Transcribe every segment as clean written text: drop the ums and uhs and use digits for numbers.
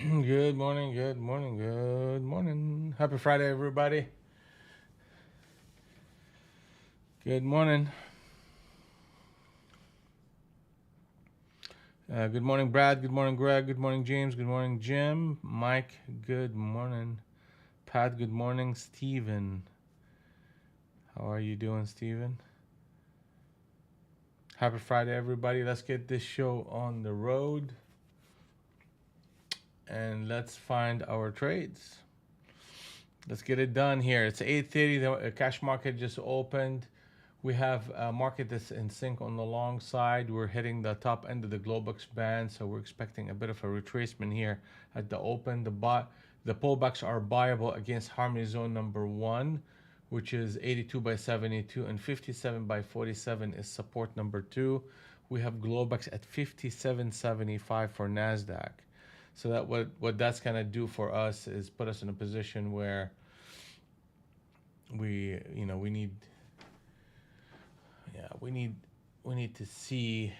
Good morning, good morning, good morning. Happy Friday, everybody. Good morning. Good morning, Brad. Good morning, Greg. Good morning, James. Good morning, Jim. Mike, good morning. Pat, good morning. Steven. How are you doing, Steven? Happy Friday, everybody. Let's get this show on the road and let's find our trades. Let's get it done here. It's 8:30. The cash market just opened. We have a market that's in sync on the long side. We're hitting the top end of the Globex band, so we're expecting a bit of a retracement here at the open. The pullbacks are buyable against harmony zone number 1, which is 82 by 72, and 57 by 47 is support number 2. We have Globex at 57.75 for NASDAQ. So that what that's gonna do for us is put us in a position where we need, yeah, we need to see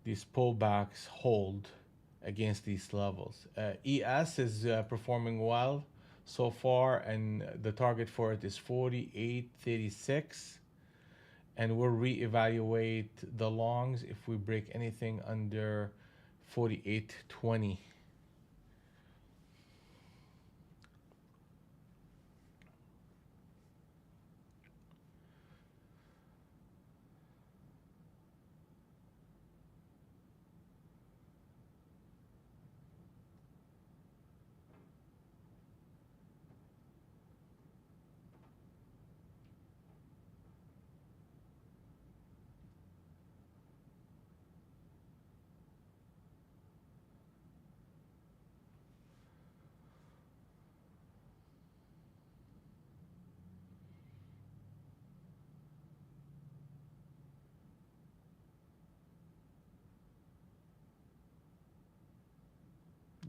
these pullbacks hold against these levels. ES is performing well so far, and the target for it is 48.36, and we'll reevaluate the longs if we break anything under 48.20.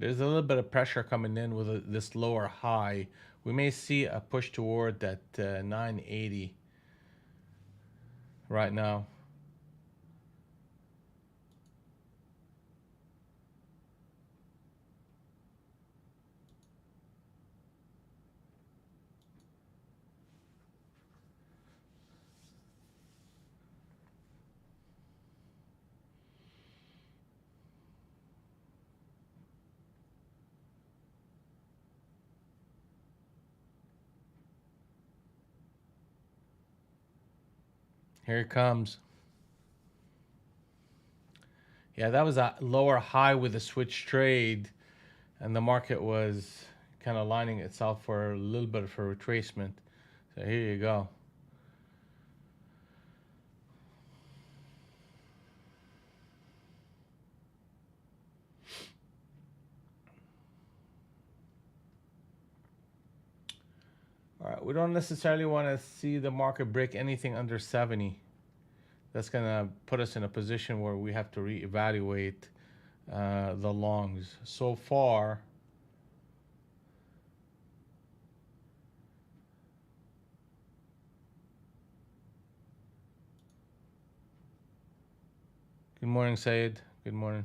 There's a little bit of pressure coming in with this lower high. We may see a push toward that 980 right now. Here it comes. Yeah, that was a lower high with a switch trade, and the market was kind of lining itself for a little bit of a retracement. So here you go. All right, we don't necessarily want to see the market break anything under 70. That's going to put us in a position where we have to reevaluate the longs. So far, good morning, Sayed. Good morning.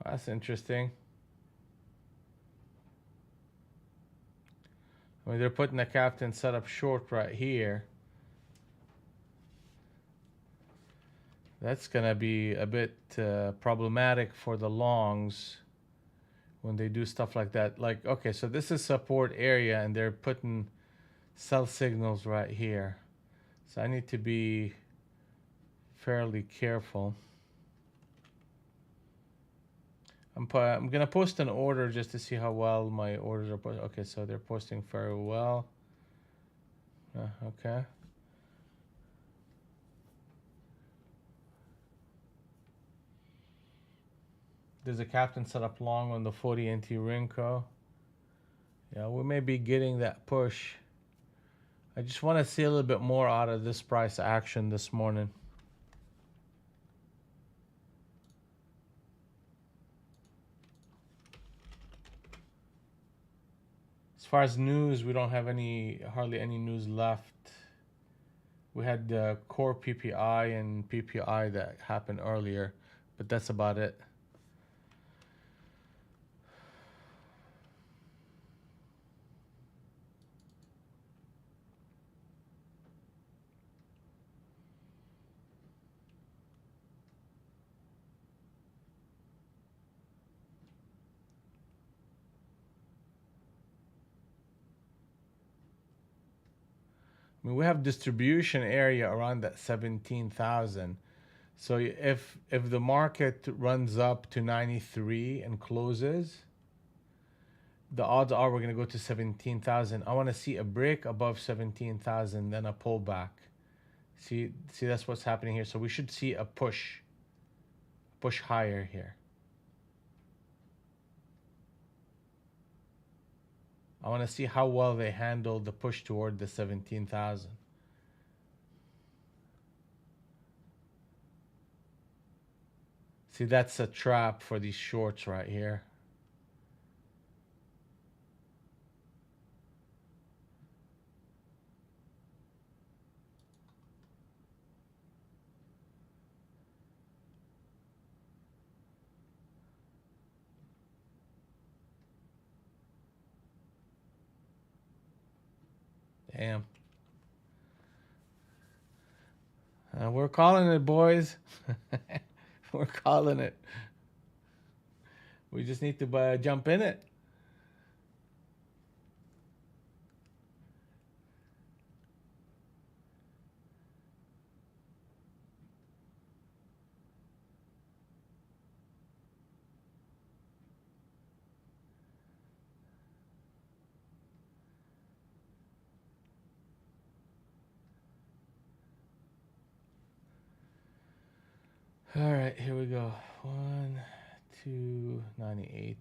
That's interesting. I mean, they're putting the captain set up short right here. That's gonna be a bit problematic for the longs when they do stuff like that. Like, okay, so this is support area, and they're putting sell signals right here. So I need to be fairly careful. I'm gonna post an order just to see how well my orders are. Okay, so they're posting very well. Okay. There's a captain set up long on the 40 NT Rinco. Yeah, we may be getting that push. I just want to see a little bit more out of this price action this morning. As far as news, we don't have hardly any news left. We had the core PPI and PPI that happened earlier, but that's about it. I mean, we have distribution area around that 17,000. So if the market runs up to 93 and closes, the odds are we're going to go to 17,000. I want to see a break above 17,000, then a pullback. See, that's what's happening here. So we should see a push higher here. I want to see how well they handle the push toward the 17,000. See, that's a trap for these shorts right here. Damn. We're calling it, boys. We're calling it. We just need to jump in it. All right, here we go. 1, 2, 98.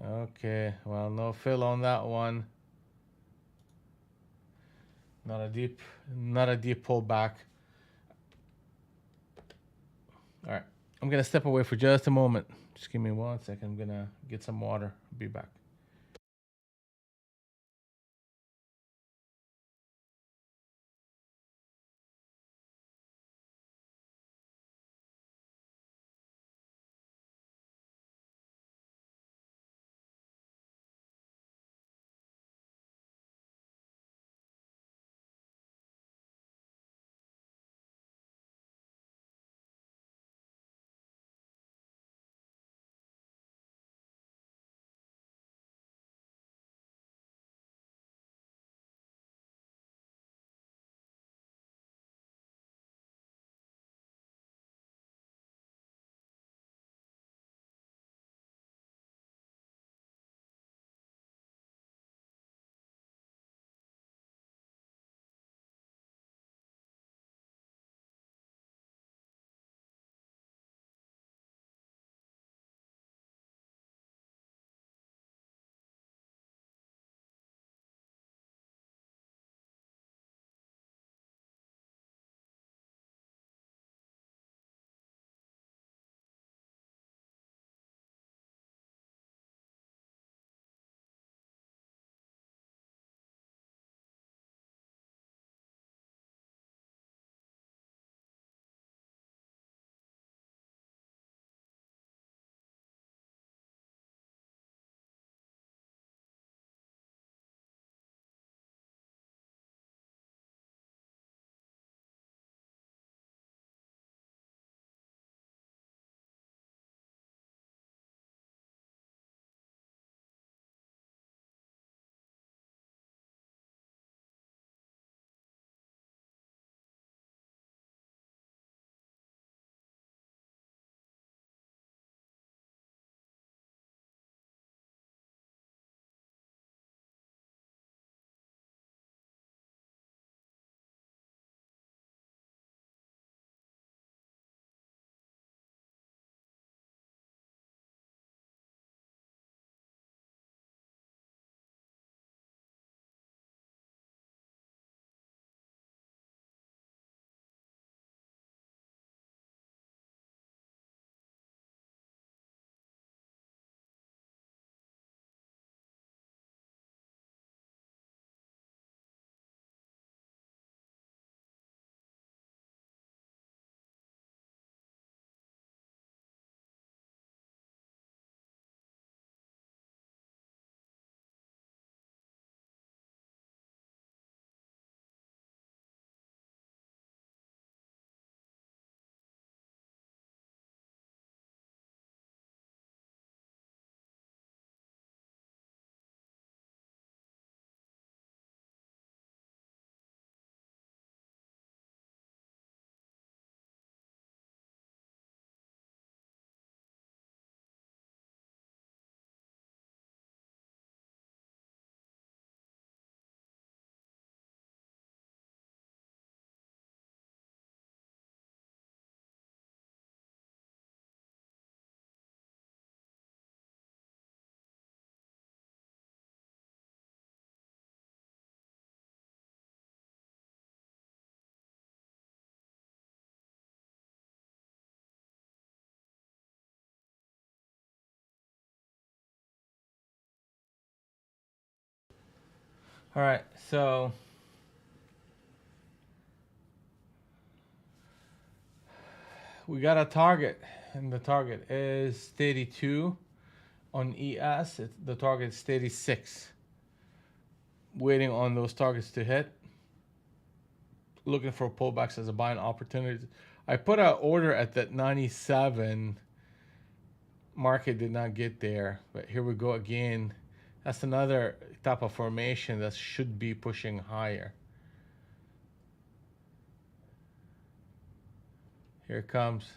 Okay, well, no fill on that one. Not a deep pullback. All right, I'm gonna step away for just a moment. Just give me 1 second. I'm gonna get some water. Be back. All right, so we got a target, and the target is 32 on ES. The target is 36. Waiting on those targets to hit. Looking for pullbacks as a buying opportunity. I put an order at that 97. Market did not get there, but here we go again. That's another type of formation that should be pushing higher. Here it comes.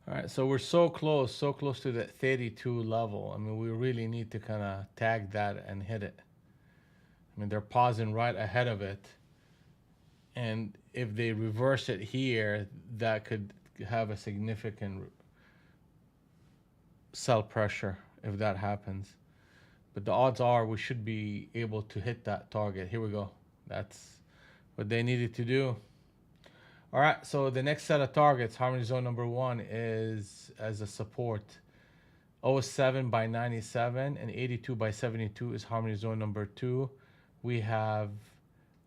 All right, so we're so close to that 32 level. I mean, we really need to kind of tag that and hit it. I mean, they're pausing right ahead of it. And if they reverse it here, that could have a significant sell pressure if that happens. But the odds are we should be able to hit that target. Here we go. That's what they needed to do. All right, so the next set of targets, harmony zone number 1 is as a support. 07 by 97 and 82 by 72 is harmony zone number 2. We have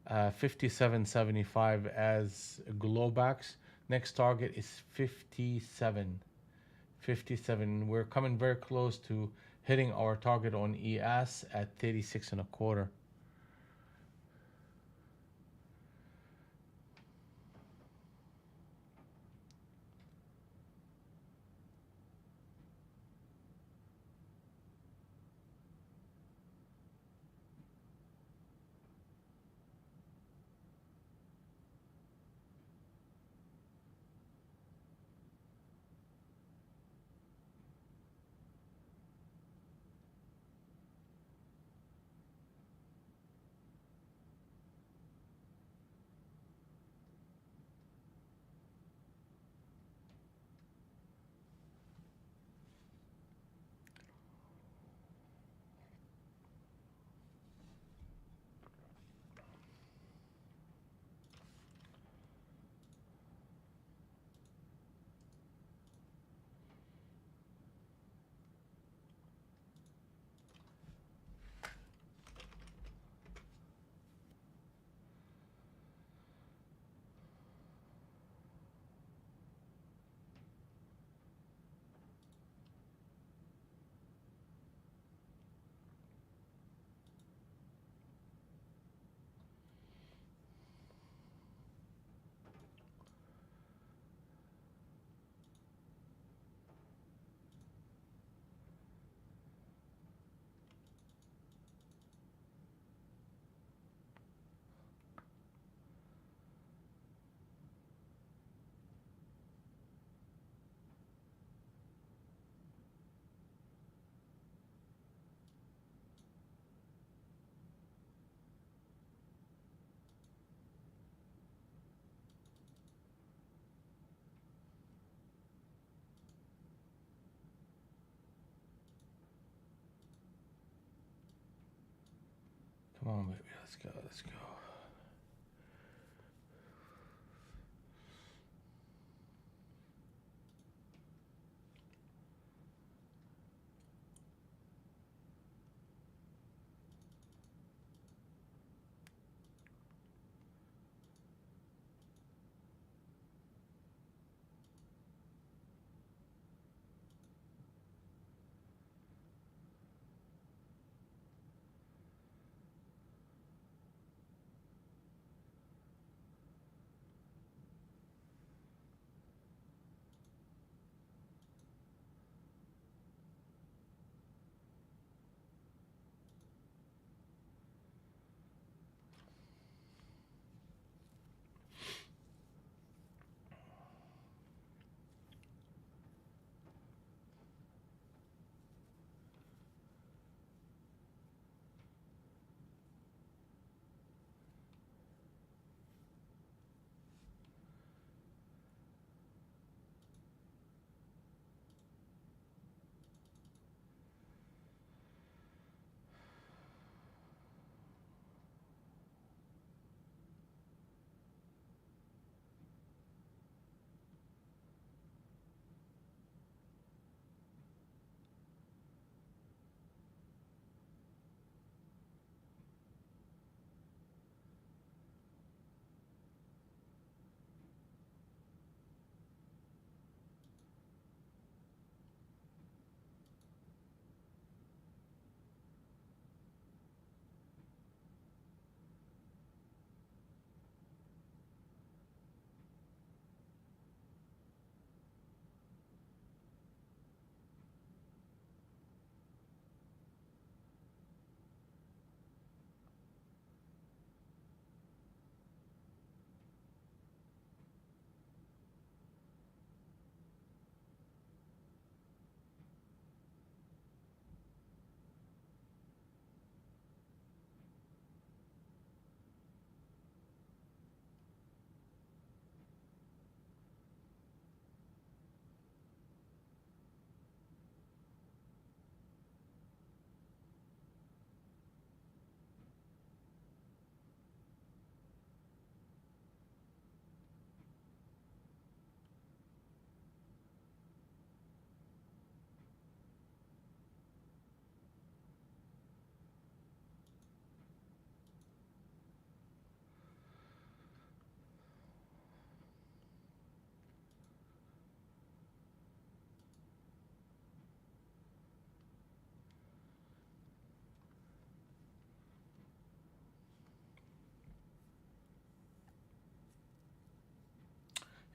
57.75 as glowbacks. Next target is 57. 57. We're coming very close to hitting our target on ES at 36 and a quarter. Come on, baby. Let's go. Let's go.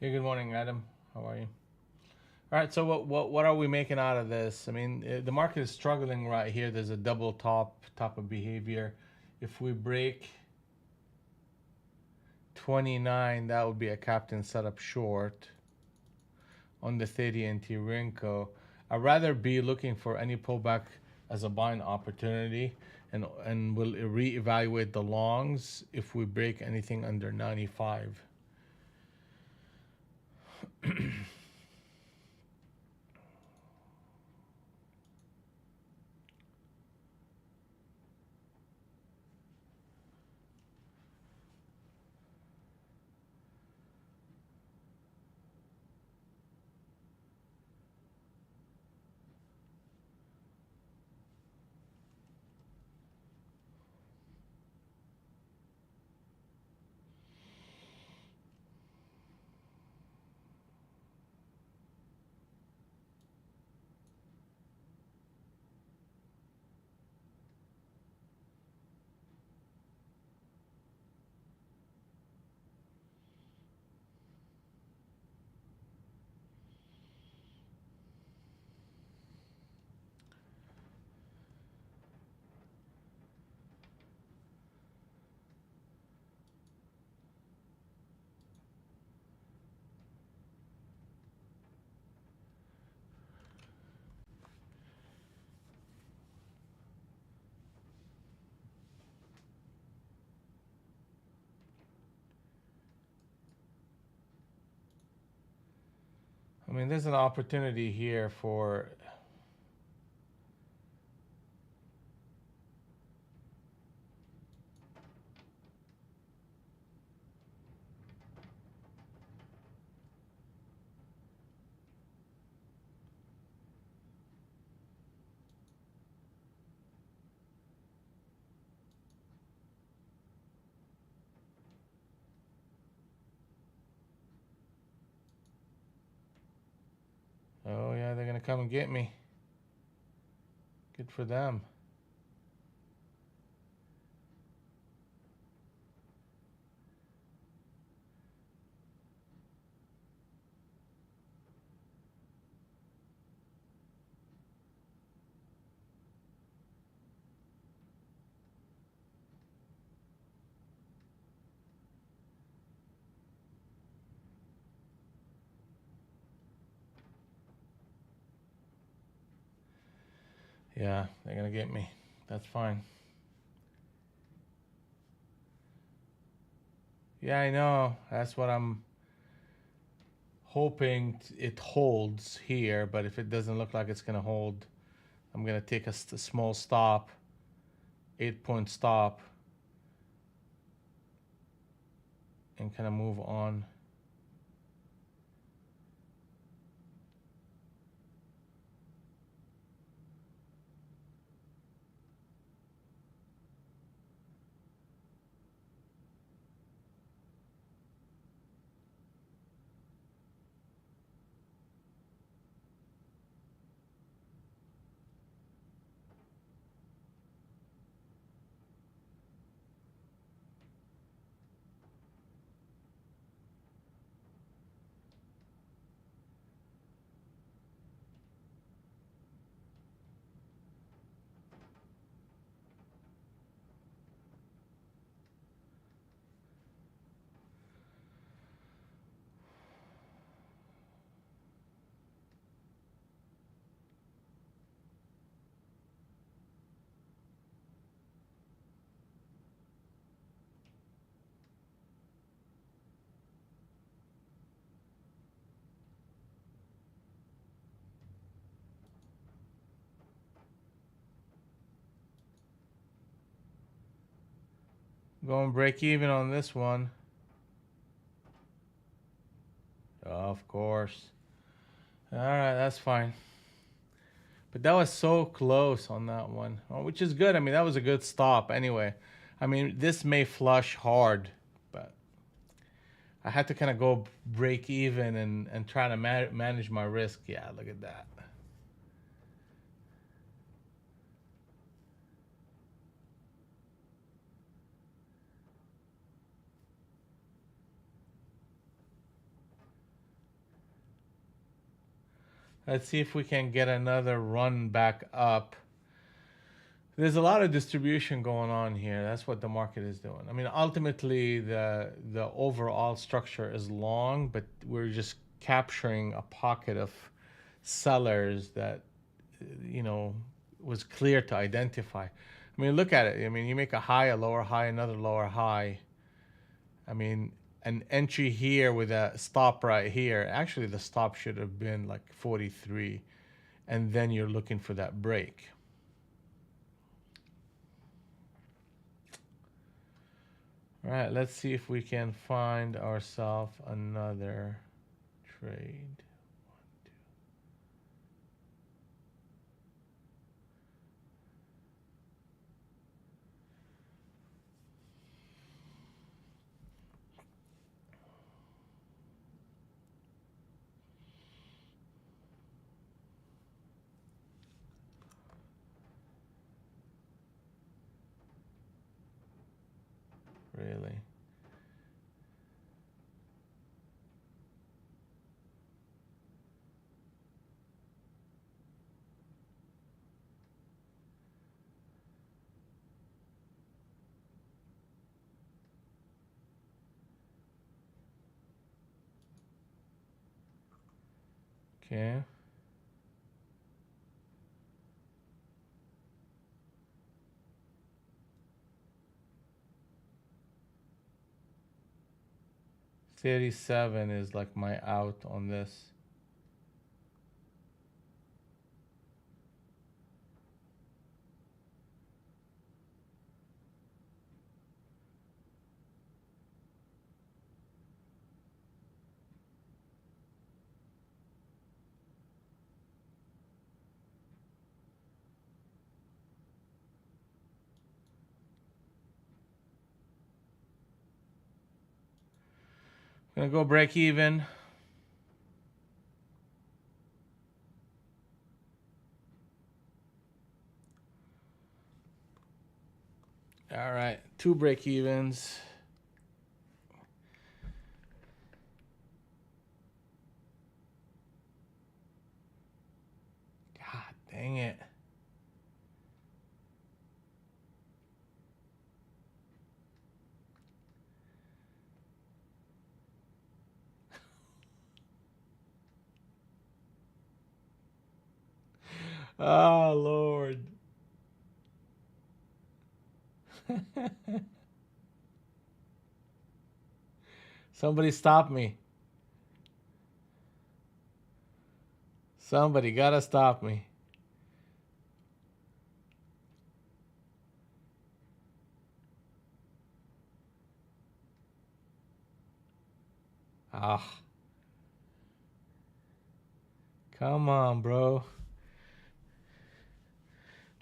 Hey, good morning, Adam. How are you? All right. So what are we making out of this? I mean, the market is struggling right here. There's a double top of behavior. If we break 29, that would be a captain setup short on the 30 NT Rinco. I'd rather be looking for any pullback as a buying opportunity, and we'll reevaluate the longs if we break anything under 95. I mean, there's an opportunity here for. Oh yeah, they're gonna come and get me. Good for them. Yeah, they're gonna get me. That's fine. Yeah, I know. That's what I'm hoping it holds here. But if it doesn't look like it's gonna hold, I'm gonna take a small stop, 8-point stop, and kind of move on. Go and break even on this one. Of course. All right, that's fine. But that was so close on that one, which is good. I mean, that was a good stop anyway. I mean, this may flush hard, but I had to kind of go break even and try to manage my risk. Yeah, look at that. Let's see if we can get another run back up. There's a lot of distribution going on here. That's what the market is doing. I mean, ultimately, the overall structure is long, but we're just capturing a pocket of sellers that, you know, was clear to identify. I mean, look at it. I mean, you make a high, a lower high, another lower high. I mean, an entry here with a stop right here. Actually, the stop should have been like 43, and then you're looking for that break. All right, let's see if we can find ourselves another trade. Really? Okay. $37 is like my out on this. Gonna go break even. All right, 2 break evens. God dang it. Oh, Lord. Somebody stop me. Somebody gotta stop me. Ah, come on, bro.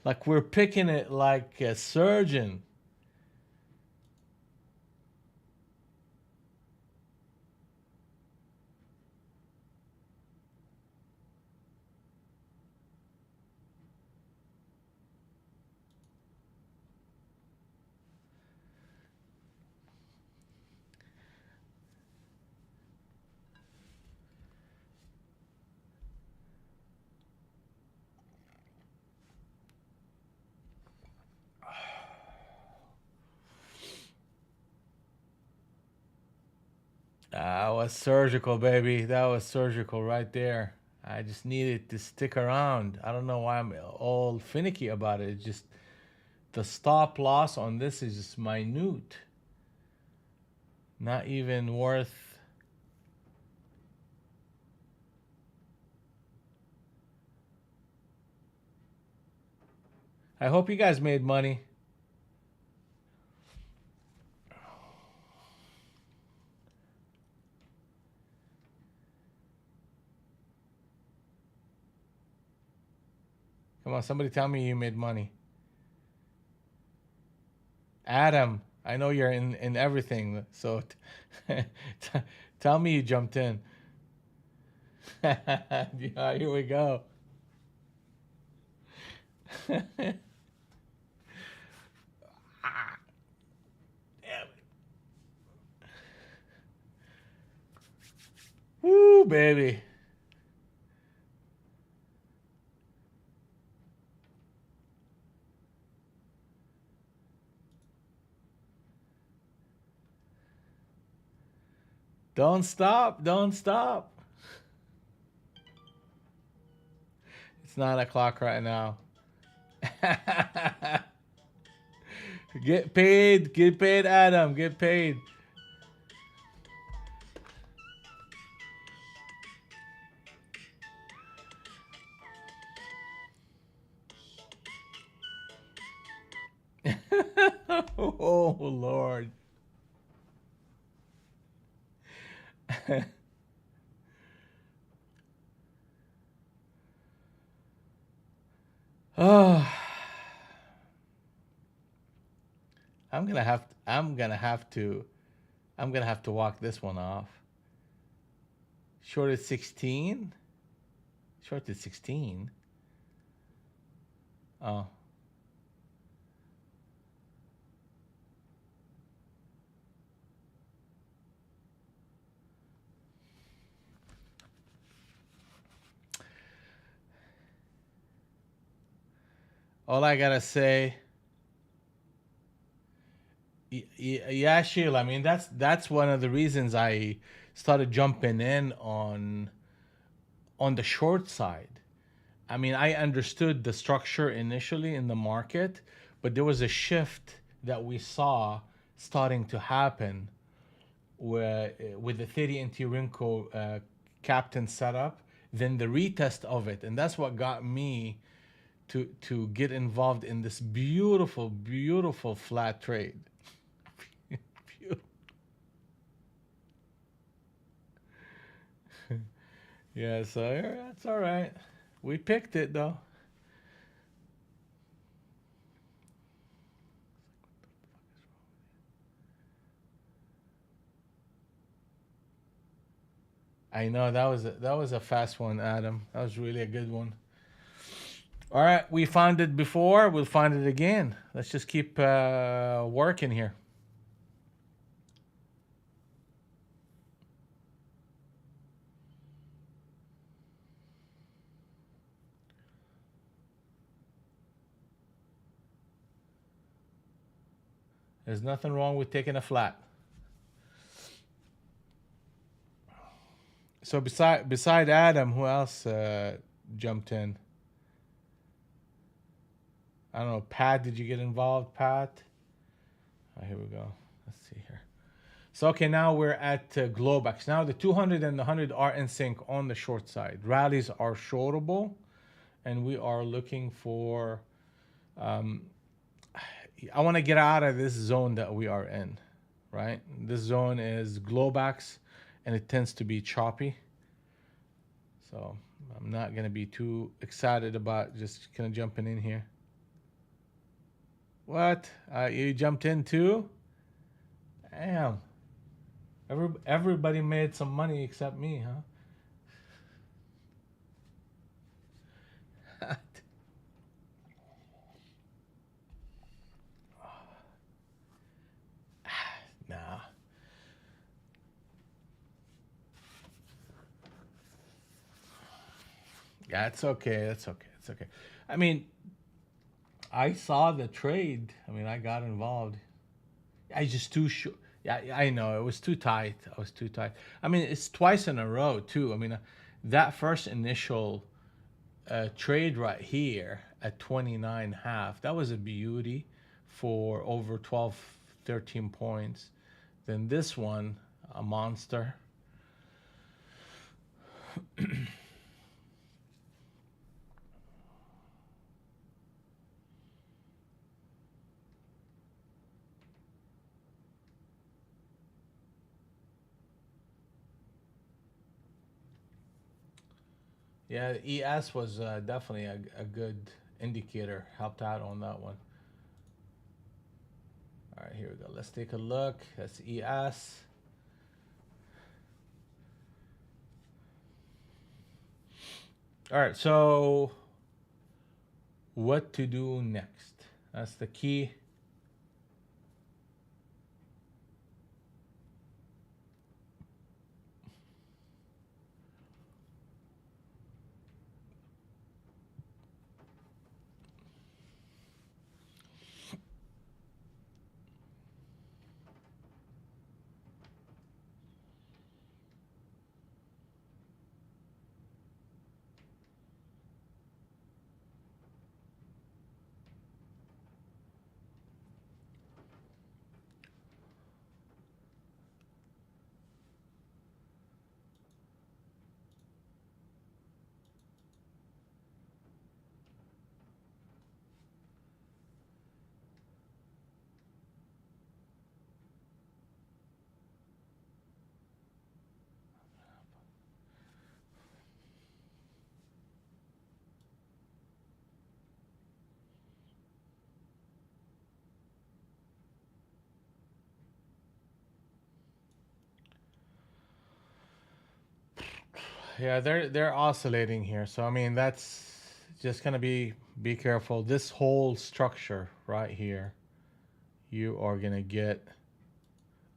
Like we're picking it like a surgeon. That was surgical, baby. That was surgical right there. I just needed to stick around. I don't know why I'm all finicky about it. It's just the stop loss on this is just minute. Not even worth. I hope you guys made money. Come on, somebody tell me you made money. Adam, I know you're in everything, so tell me you jumped in. Yeah, here we go. Woo, baby. Don't stop. Don't stop. It's 9 o'clock right now. Get paid. Get paid, Adam. Get paid. Oh, Lord. Oh, I'm gonna have to walk this one off. Short at 16. Short at 16. Oh. All I gotta say, yeah, Sheila. I mean, that's one of the reasons I started jumping in on the short side. I mean, I understood the structure initially in the market, but there was a shift that we saw starting to happen where, with the 30 NT Rinko captain setup, then the retest of it, and that's what got me to get involved in this beautiful, beautiful flat trade. Yeah, so that's all right. We picked it though. I know that was a fast one, Adam. That was really a good one. All right, we found it before. We'll find it again. Let's just keep working here. There's nothing wrong with taking a flat. So beside Adam, who else jumped in? I don't know. Pat, did you get involved, Pat? Oh, here we go. Let's see here. So okay, now we're at Globex. Now the 200 and the 100 are in sync on the short side. Rallies are shortable, and we are looking for. Um, I want to get out of this zone that we are in, right? This zone is Globex, and it tends to be choppy. So I'm not gonna be too excited about just kind of jumping in here. What? You jumped in too? Damn. Everybody made some money except me, huh? Nah. Yeah, it's okay. That's okay. It's okay. I mean, I saw the trade. I mean, I got involved. I just too short. Yeah, I know it was too tight. I was too tight. I mean, it's twice in a row too. I mean, that first initial trade right here at 29 half, that was a beauty for over 12, 13 points. Then this one, a monster. Yeah, ES was definitely a good indicator. Helped out on that one. All right, here we go. Let's take a look. That's ES. All right, so what to do next? That's the key. Yeah, they're oscillating here. So I mean, that's just gonna be careful. This whole structure right here, you are gonna get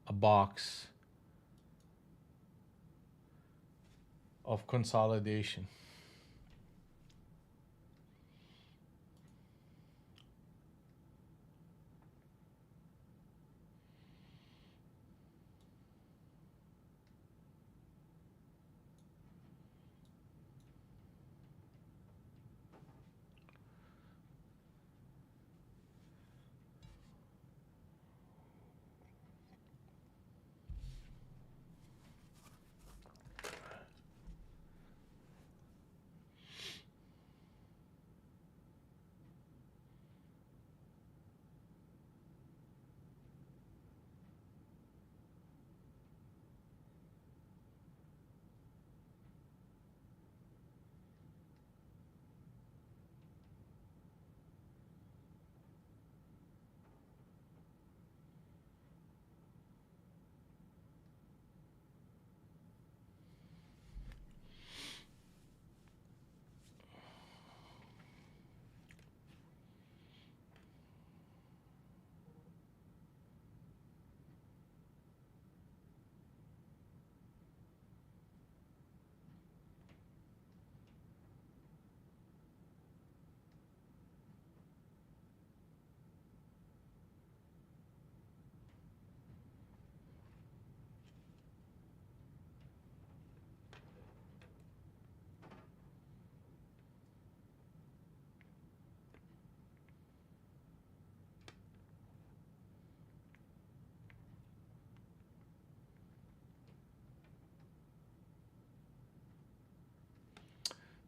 a box of consolidation.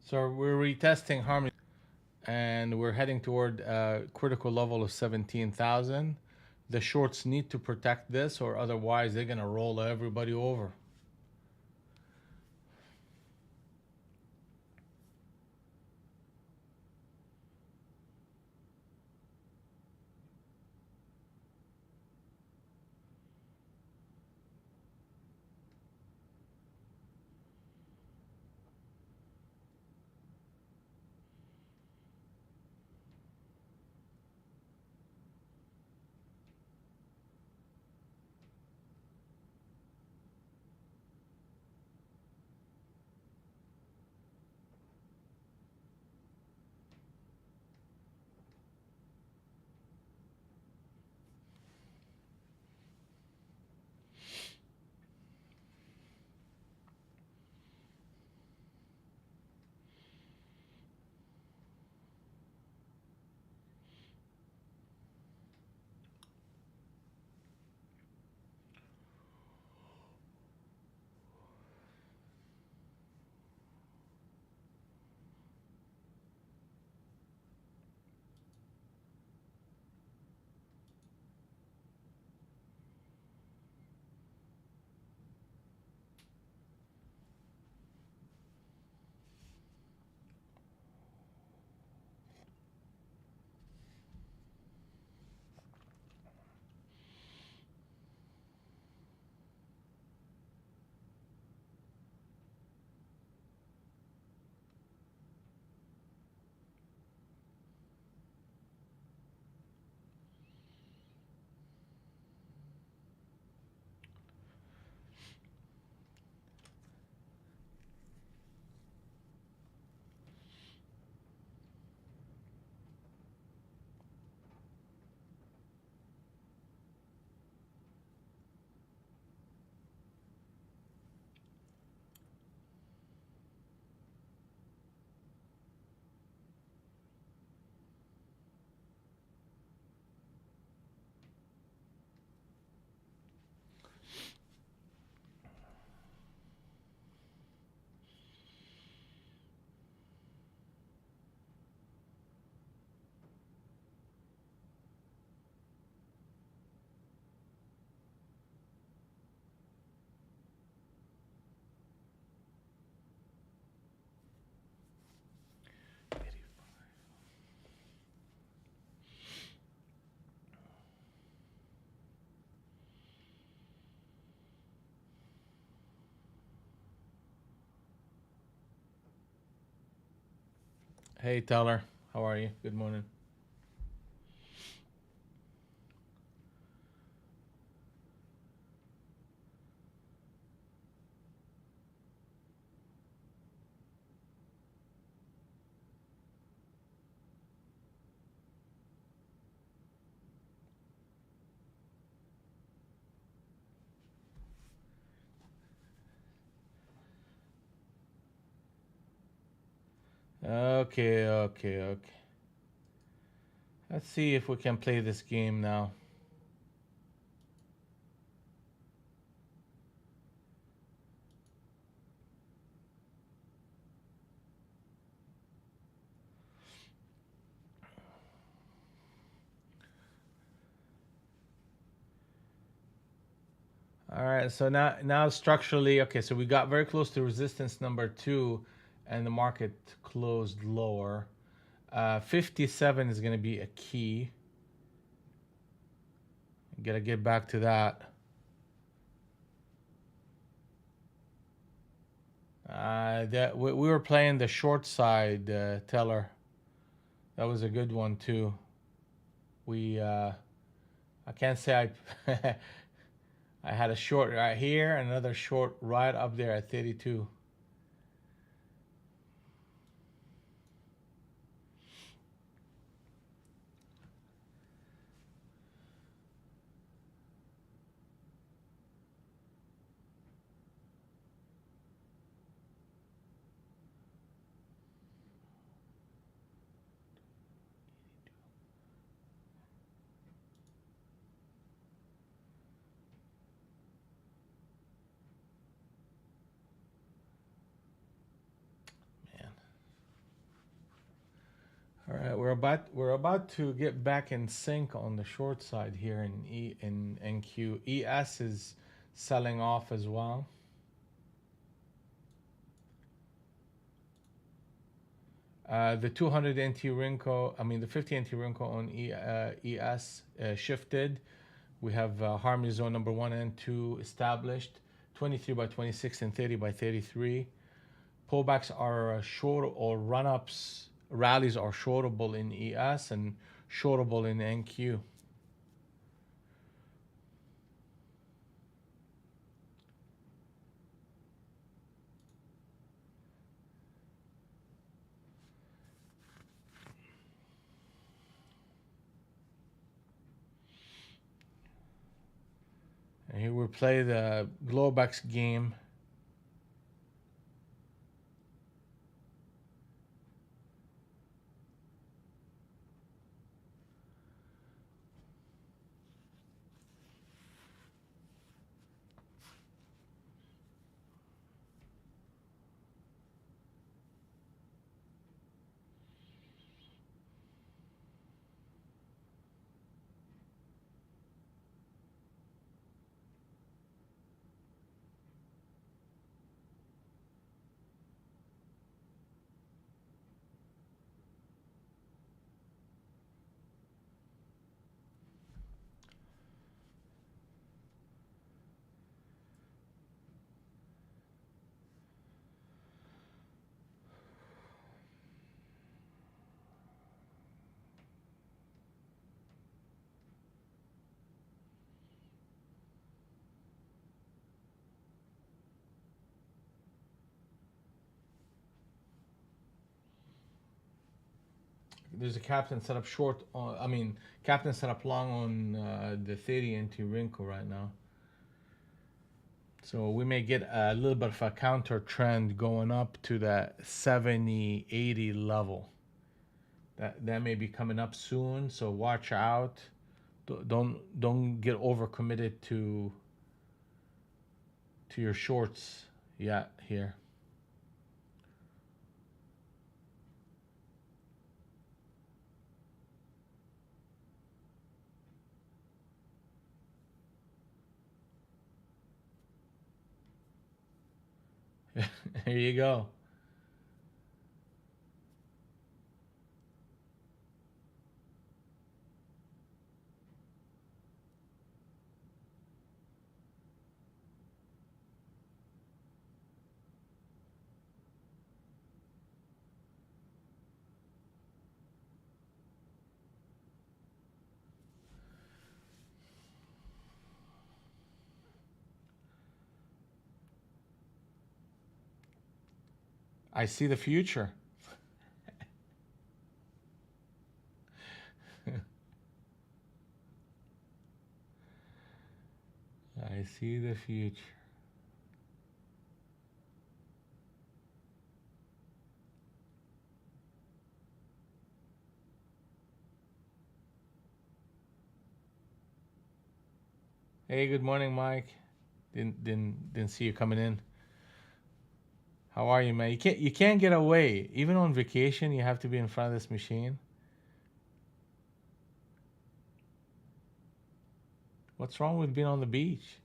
So we're retesting harmony, and we're heading toward a critical level of 17,000. The shorts need to protect this, or otherwise they're gonna roll everybody over. Hey, Teller. How are you? Good morning. Okay, okay, okay. Let's see if we can play this game now. All right, so now structurally, okay, so we got very close to resistance number 2 and the market closed lower. 57 is going to be a key. Got to get back to that. That we were playing the short side, Teller. That was a good one too. We I can't say I I had a short right here, another short right up there at 32. Man. All right, we're about to get back in sync on the short side here in NQ. ES is selling off as well. The 200 NT Rinko, I mean the 50 NT Rinko on ES shifted. We have Harmony Zone number 1 and 2 established, 23 by 26 and 30 by 33. Pullbacks are short, or run-ups, rallies are shortable in ES and shortable in NQ. And here we play the Globex game. There's a captain set up short on, I mean, captain set up long on the 30 into Rinko right now. So we may get a little bit of a counter trend going up to that 70, 80 level. That may be coming up soon, so watch out. Don't get overcommitted to your shorts yet here. Here you go. I see the future. I see the future. Hey, good morning, Mike. Didn't see you coming in. How are you, man? You can't get away. Even on vacation, you have to be in front of this machine. What's wrong with being on the beach?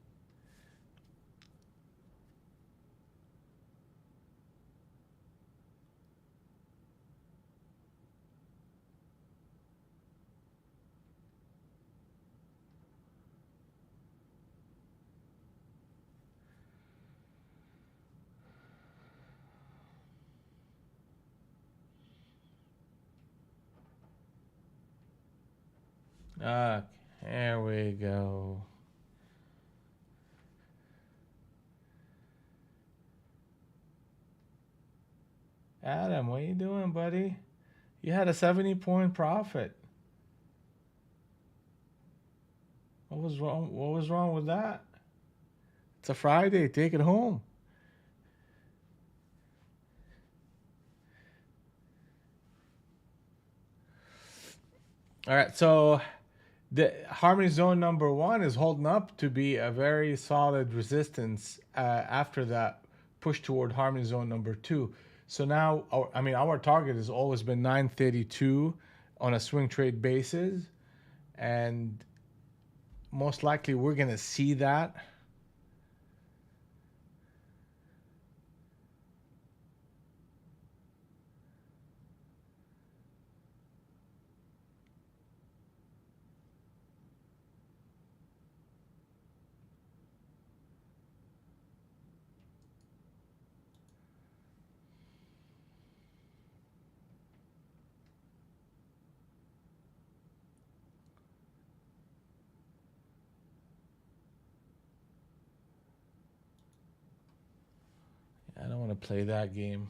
Ah, there we go. Adam, what you doing, buddy? You had a 70-point profit. What was wrong? What was wrong with that? It's a Friday. Take it home. All right. So the Harmony Zone number one is holding up to be a very solid resistance after that push toward Harmony Zone number two. So now, our target has always been 932 on a swing trade basis, and most likely we're gonna see that. I don't want to play that game.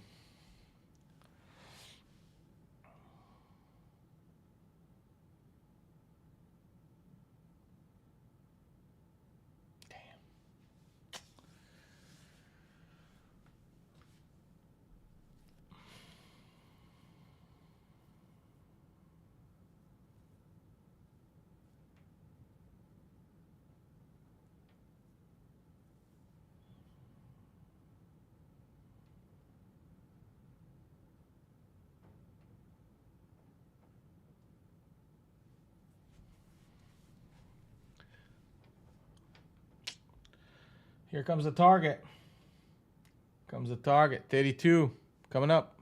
Here comes the target. Comes the target. 32 coming up.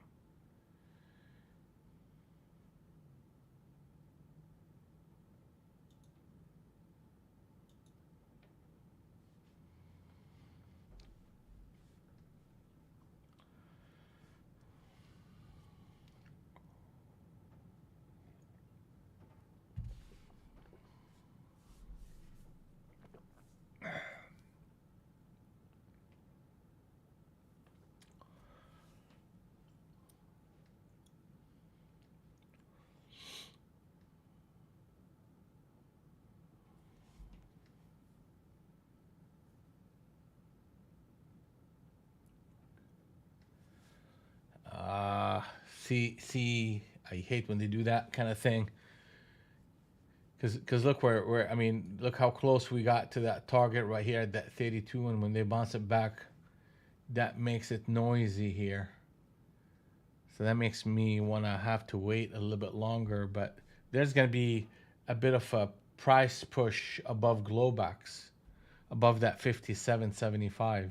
See, I hate when they do that kind of thing. Because look look how close we got to that target right here at that 32, and when they bounce it back, that makes it noisy here. So that makes me want to have to wait a little bit longer, but there's going to be a bit of a price push above Globex, above that 57.75.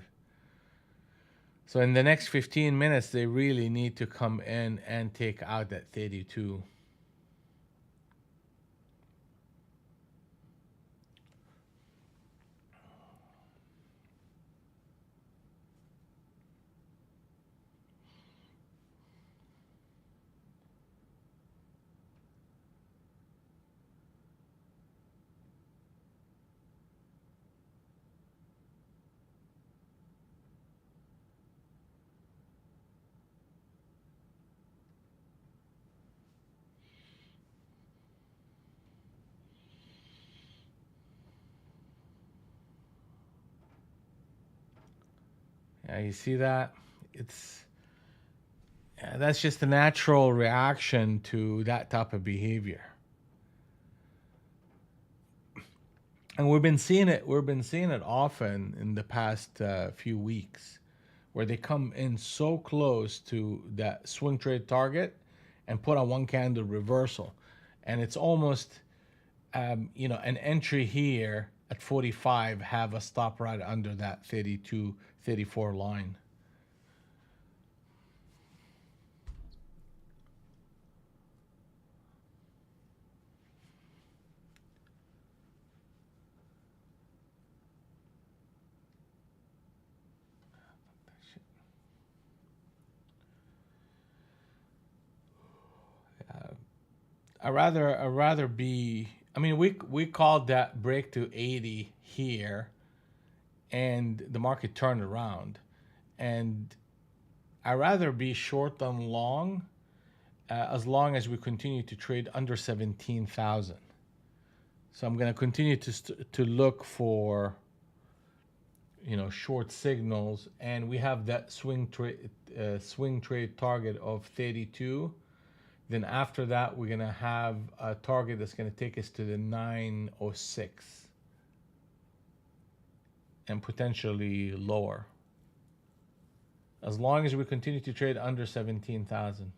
So in the next 15 minutes, they really need to come in and take out that 32. You see that? It's that's just a natural reaction to that type of behavior. And we've been seeing it. We've been seeing it often in the past few weeks, where they come in so close to that swing trade target and put a one candle reversal, and it's almost an entry here at 45, have a stop right under that 32, 34 line. I rather be. I mean, we called that break to 80 here, and the market turned around, and I rather be short than long, as long as we continue to trade under 17,000. So I'm going to continue to look for short signals, and we have that swing trade target of 32. Then after that, we're gonna have a target that's gonna take us to the 906 and potentially lower, as long as we continue to trade under 17,000.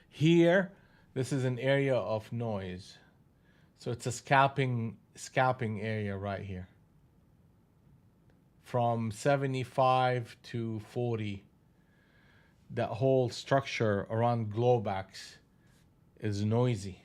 Here, this is an area of noise, so it's a scalping area right here, from 75 to 40. That whole structure around Globex is noisy.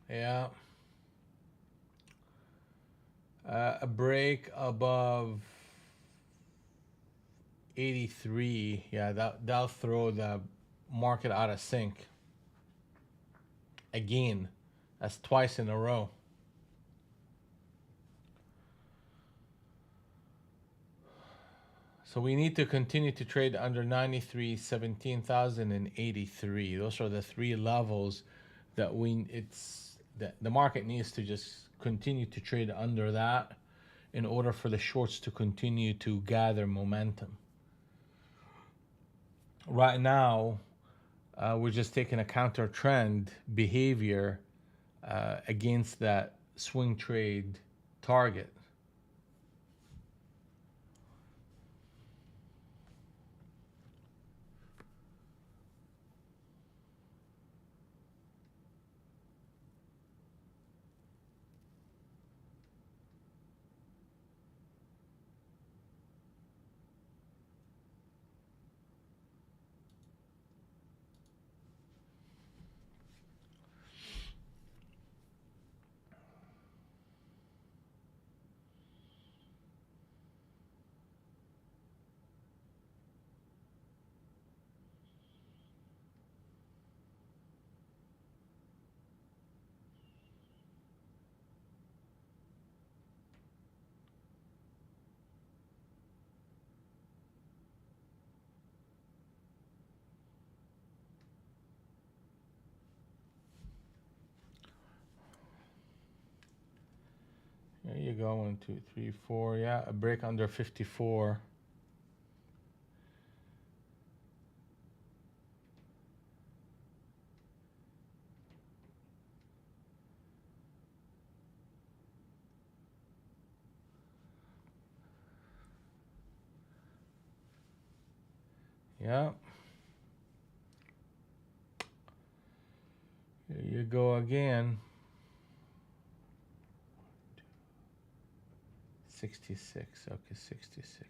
Yeah. A break above 83, yeah, that'll throw the market out of sync again. That's twice in a row. So we need to continue to trade under 93, 17,000, and 83. Those are the three levels that the market needs to just continue to trade under that in order for the shorts to continue to gather momentum. Right now, we're just taking a counter trend behavior against that swing trade target. you go. 1, 2, 3, 4. Yeah, a break under 54. Yeah. Here you go again. 66. Okay, 66.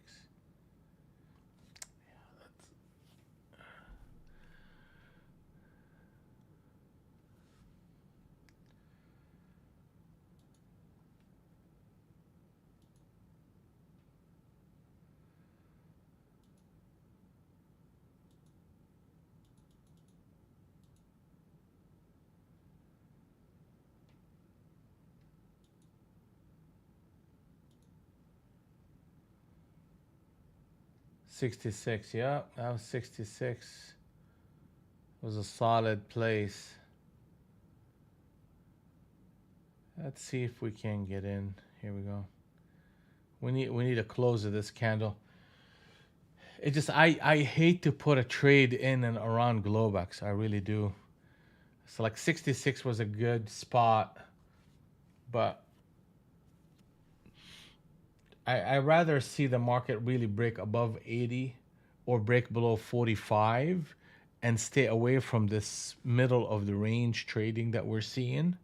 66. Yeah, that was 66. It was a solid place. Let's see if we can get in. Here we go. We need a close of this candle. It just I hate to put a trade in and around Globex. I really do. So like 66 was a good spot, but I rather see the market really break above 80 or break below 45 and stay away from this middle of the range trading that we're seeing.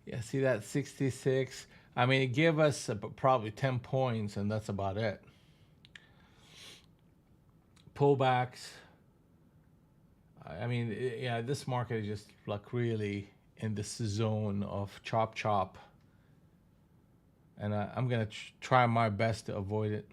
Yeah, see that 66? I mean, it gave us probably 10 points, and that's about it. Pullbacks. I mean, yeah, this market is just like really in this zone of chop chop. And I'm going to try my best to avoid it.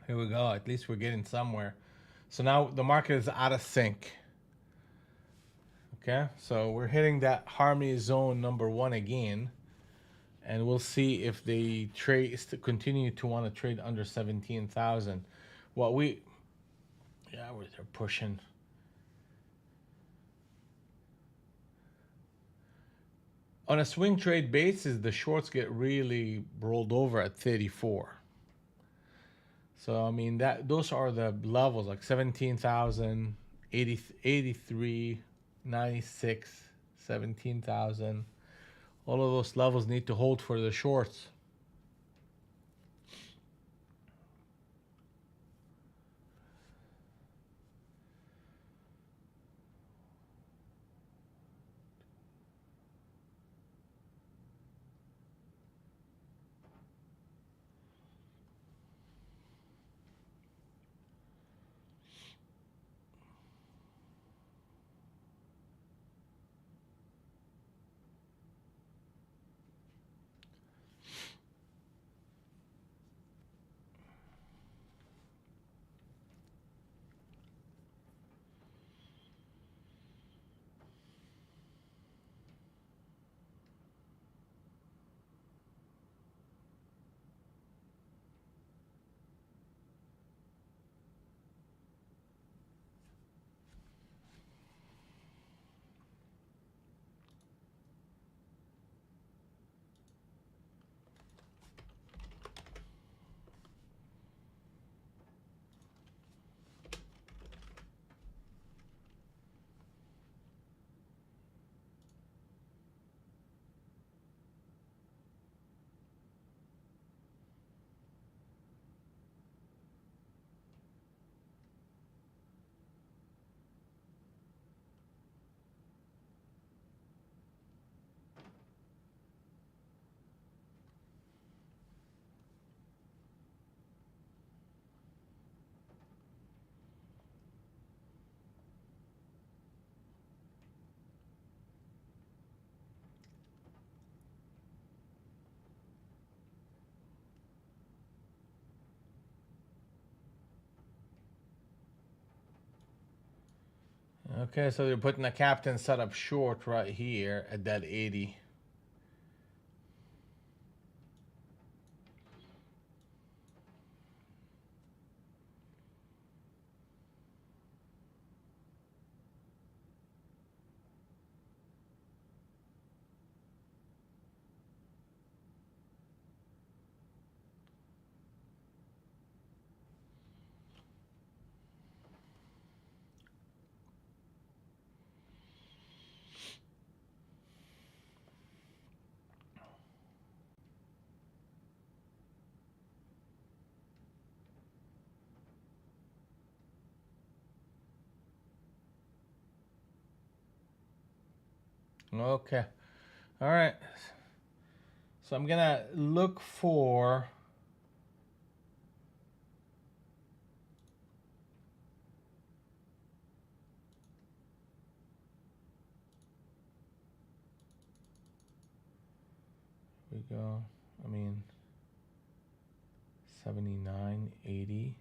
Here we go. At least we're getting somewhere. So now the market is out of sync. Okay, so we're hitting that harmony zone number 1 again, and we'll see if they continue to want to trade under 17,000. What we, yeah, they're pushing. On a swing trade basis, the shorts get really rolled over at 34. So I mean those are the levels like 17,000, 83, 96, 17,000. All of those levels need to hold for the shorts. Okay, so they're putting a captain setup short right here at that 80. Okay. All right. So I'm gonna look for we go. I mean 79, 80.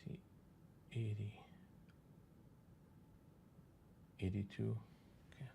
See 80. 82. Okay.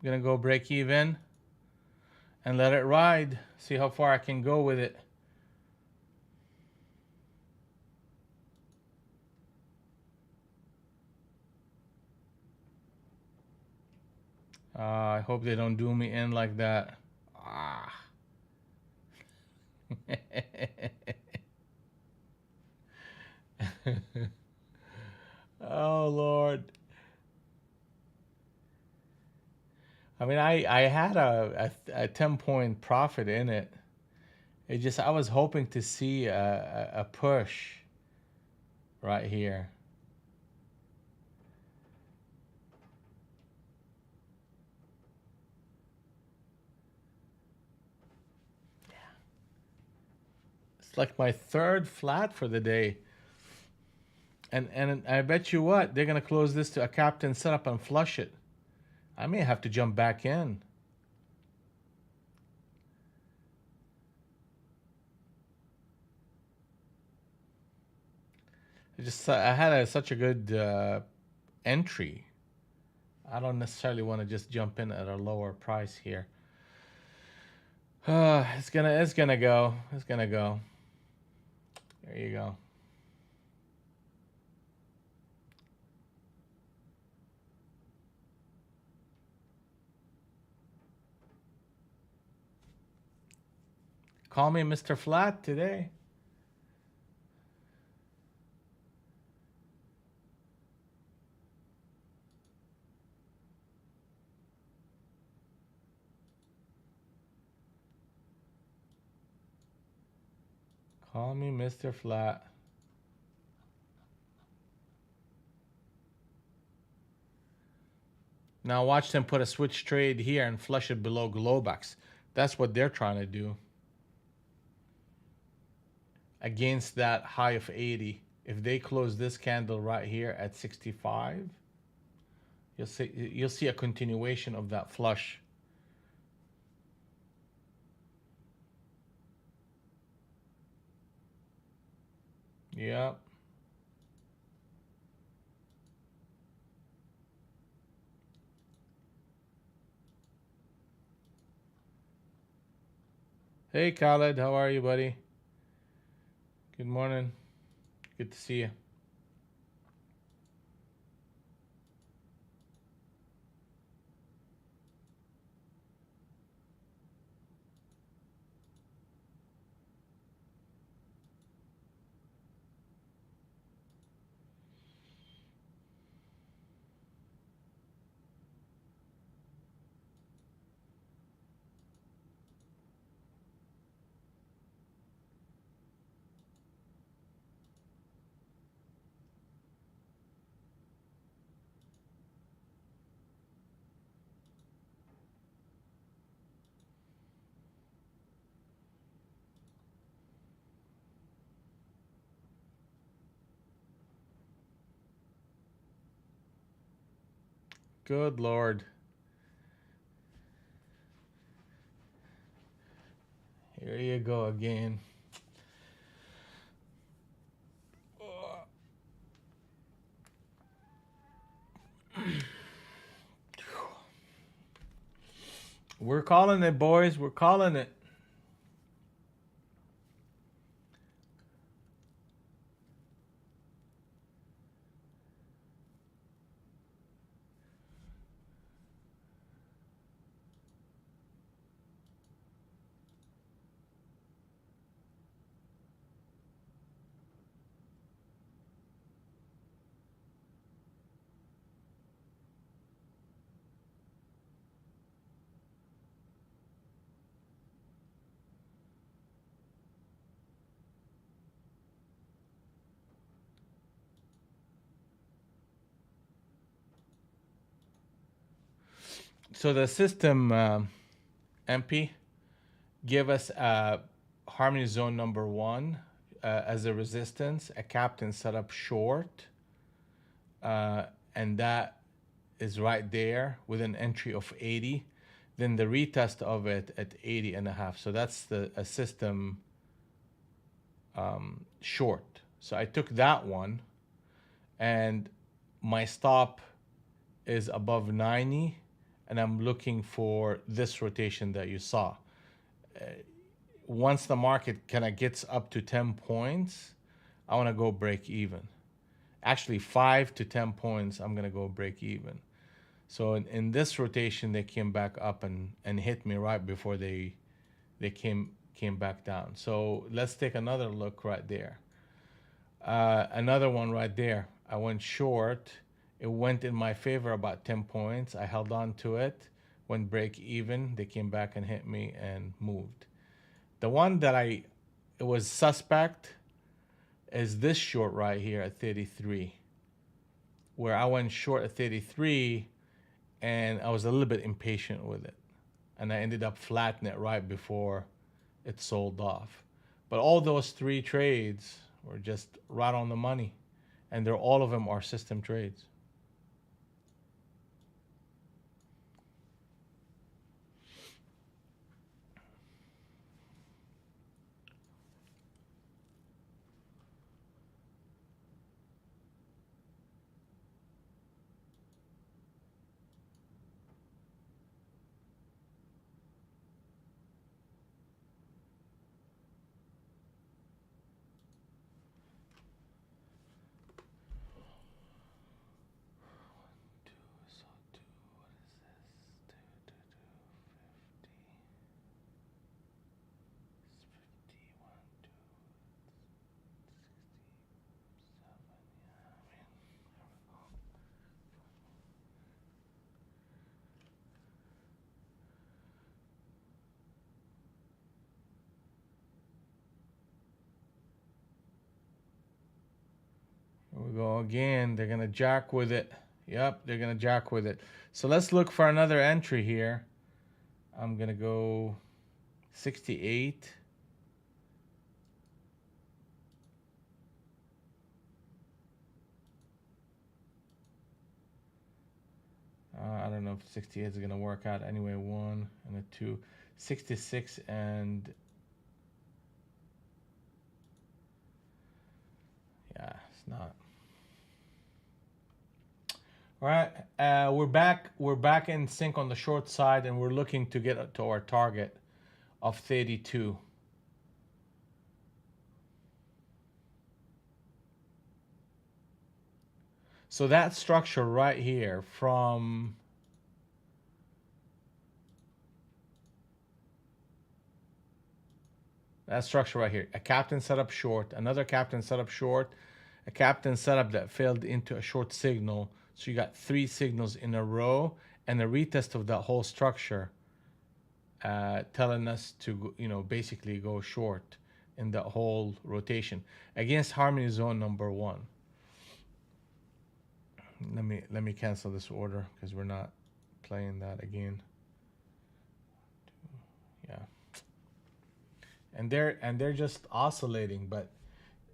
I'm gonna go break even and let it ride. See how far I can go with it. I hope they don't do me in like that. Ah. Oh Lord. I mean, I had a 10-point profit in it. It just I was hoping to see a push right here. It's like my third flat for the day. And I bet you what, they're gonna close this to a captain setup and flush it. I may have to jump back in. I had such a good entry. I don't necessarily want to just jump in at a lower price here. It's gonna go. It's gonna go. There you go. Call me Mr. Flat today. Call me Mr. Flat. Now watch them put a switch trade here and flush it below Globex. That's what they're trying to do. Against that high of 80. If they close this candle right here at 65, you'll see a continuation of that flush. Yeah. Hey Khaled, how are you, buddy? Good morning. Good to see you. I'm Good Lord. Here you go again. We're calling it, boys. We're calling it. So the system MP give us harmony zone number one as a resistance. A captain set up short, and that is right there with an entry of 80. Then the retest of it at 80 and a half. So that's the a system short. So I took that one, and my stop is above 90, and I'm looking for this rotation that you saw. Once the market kind of gets up to 10 points, I want to go break even. Actually, 5 to 10 points, I'm going to go break even. So in this rotation, they came back up and hit me right before they came back down. So let's take another look right there. Another one right there. I went short. It went in my favor about 10 points. I held on to it, went break even. They came back and hit me and moved. The one that it was suspect is this short right here at 33, where I went short at 33 and I was a little bit impatient with it. And I ended up flattening it right before it sold off. But all those three trades were just right on the money. And all of them are system trades. Here we go again. They're going to jack with it. Yep, they're going to jack with it. So let's look for another entry here. I'm going to go 68. I don't know if 68 is going to work out anyway. 1 and a 2. 66 and... yeah, it's not. All right, we're back. We're back in sync on the short side, and we're looking to get to our target of 32. So that structure right here from that structure right here, a captain set up short, another captain set up short, a captain setup that failed into a short signal. So you got 3 signals in a row and a retest of that whole structure, telling us to, basically go short in that whole rotation against harmony zone number 1. Let me cancel this order because we're not playing that again. Yeah. And they're just oscillating, but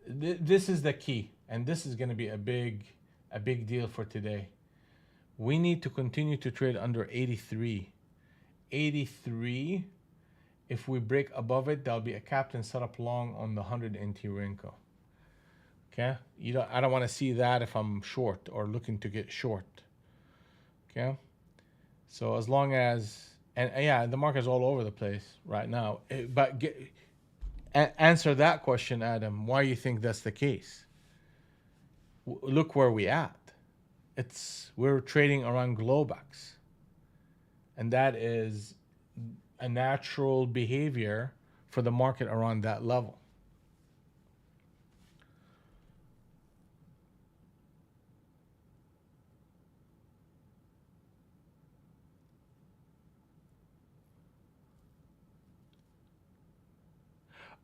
this is the key, and this is going to be a big deal for today. We need to continue to trade under 83. 83, if we break above it, there'll be a captain set up long on the 100 NT Renko. Okay? I don't want to see that if I'm short or looking to get short. Okay? So as long as, and yeah, the market's all over the place right now. But answer that question, Adam. Why you think that's the case? Look where we at. We're trading around Globex, and that is a natural behavior for the market around that level.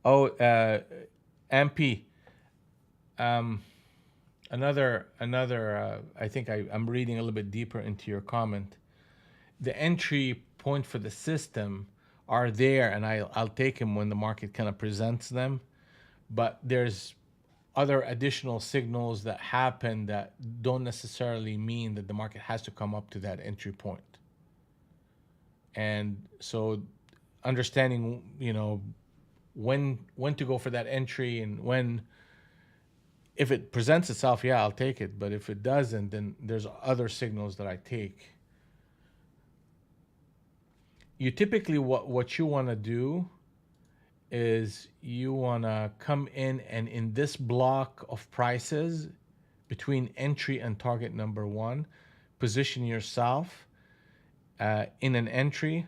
Oh, MP. Another. I think I'm reading a little bit deeper into your comment. The entry point for the system are there, and I'll take them when the market kind of presents them. But there's other additional signals that happen that don't necessarily mean that the market has to come up to that entry point. And so, understanding, when to go for that entry and when. If it presents itself, yeah, I'll take it. But if it doesn't, then there's other signals that I take. You typically, what you want to do is you want to come in this block of prices between entry and target number one, position yourself in an entry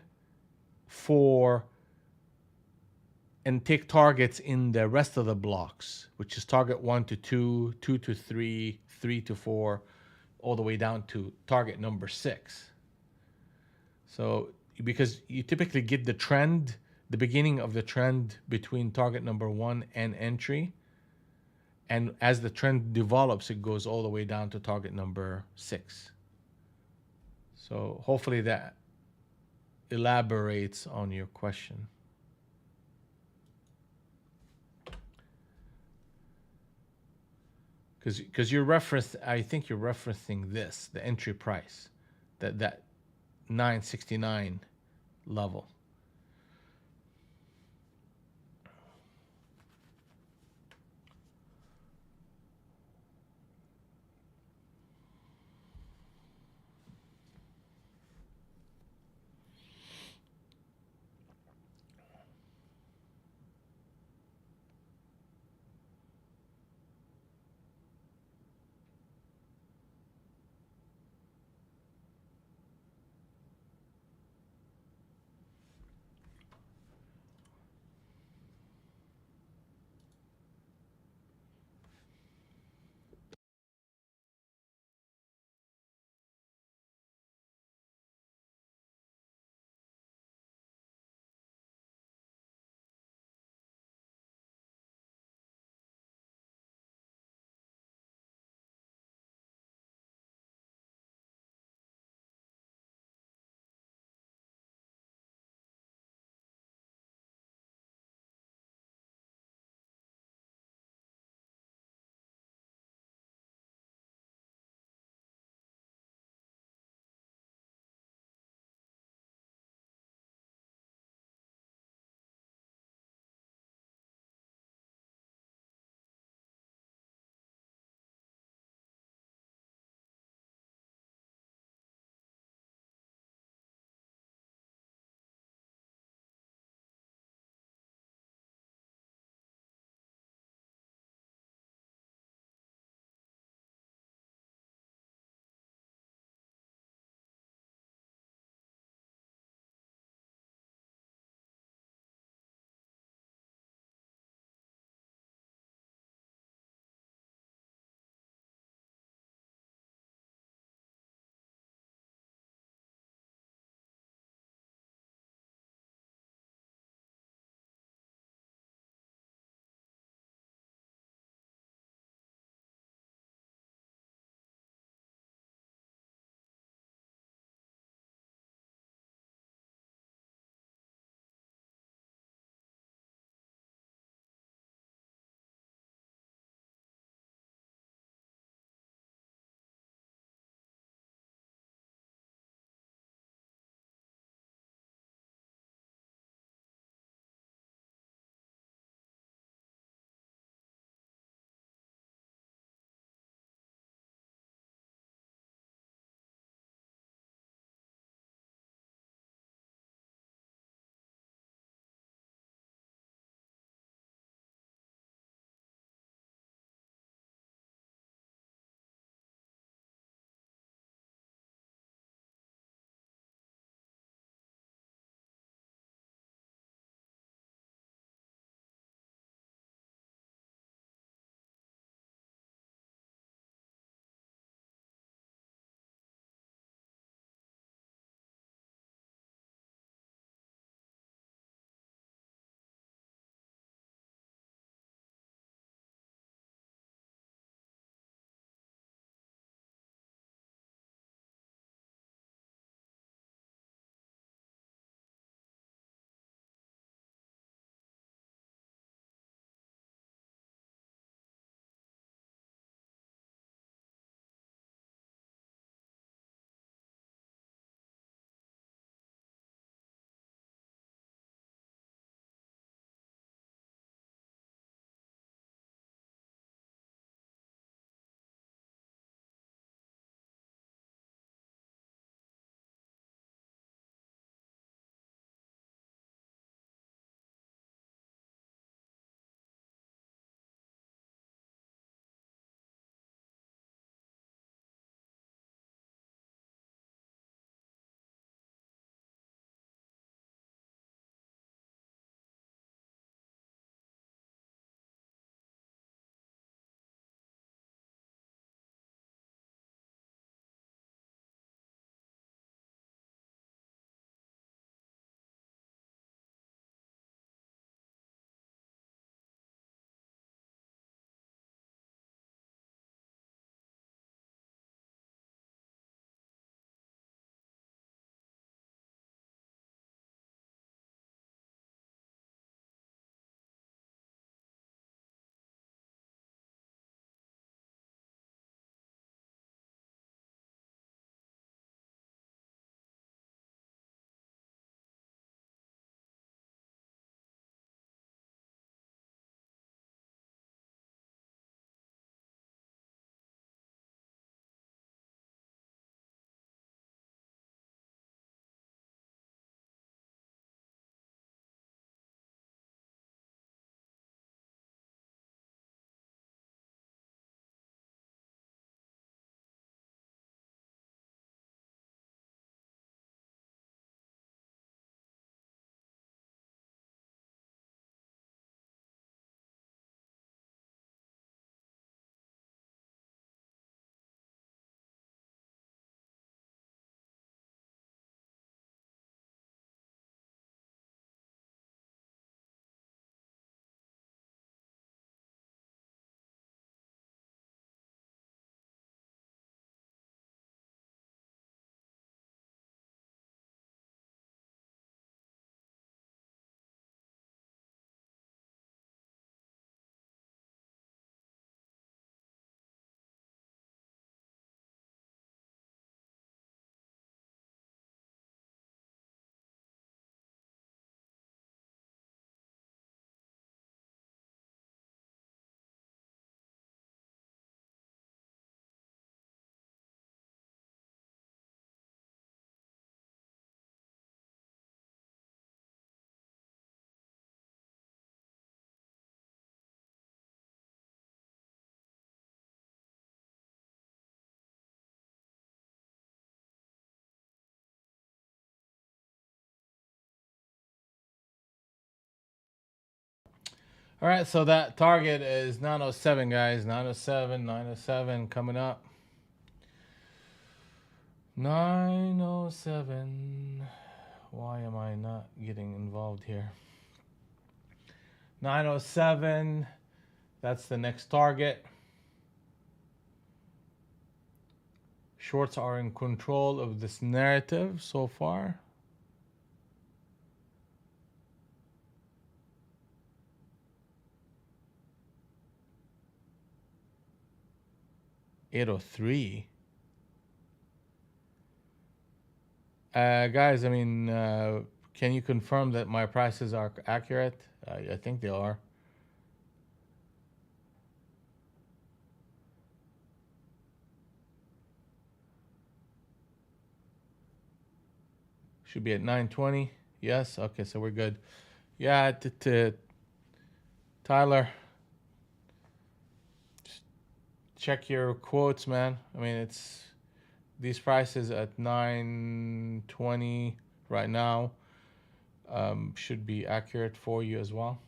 and take targets in the rest of the blocks, which is target 1 to 2, 2 to 3, 3 to 4, all the way down to target number 6. So because you typically get the trend, the beginning of the trend between target number 1 and entry, and as the trend develops, it goes all the way down to target number 6. So hopefully that elaborates on your question. Because I think you're referencing this, the entry price, that 969 level. All right, so that target is 907, guys. 907, 907 coming up. 907. Why am I not getting involved here? 907. That's the next target. Shorts are in control of this narrative so far. $803. Guys, I mean, can you confirm that my prices are accurate? I think they are. Should be at 920. Yes. Okay, so we're good. Yeah, Tyler, just check your quotes, man. I mean, it's these prices at 920 right now should be accurate for you as well.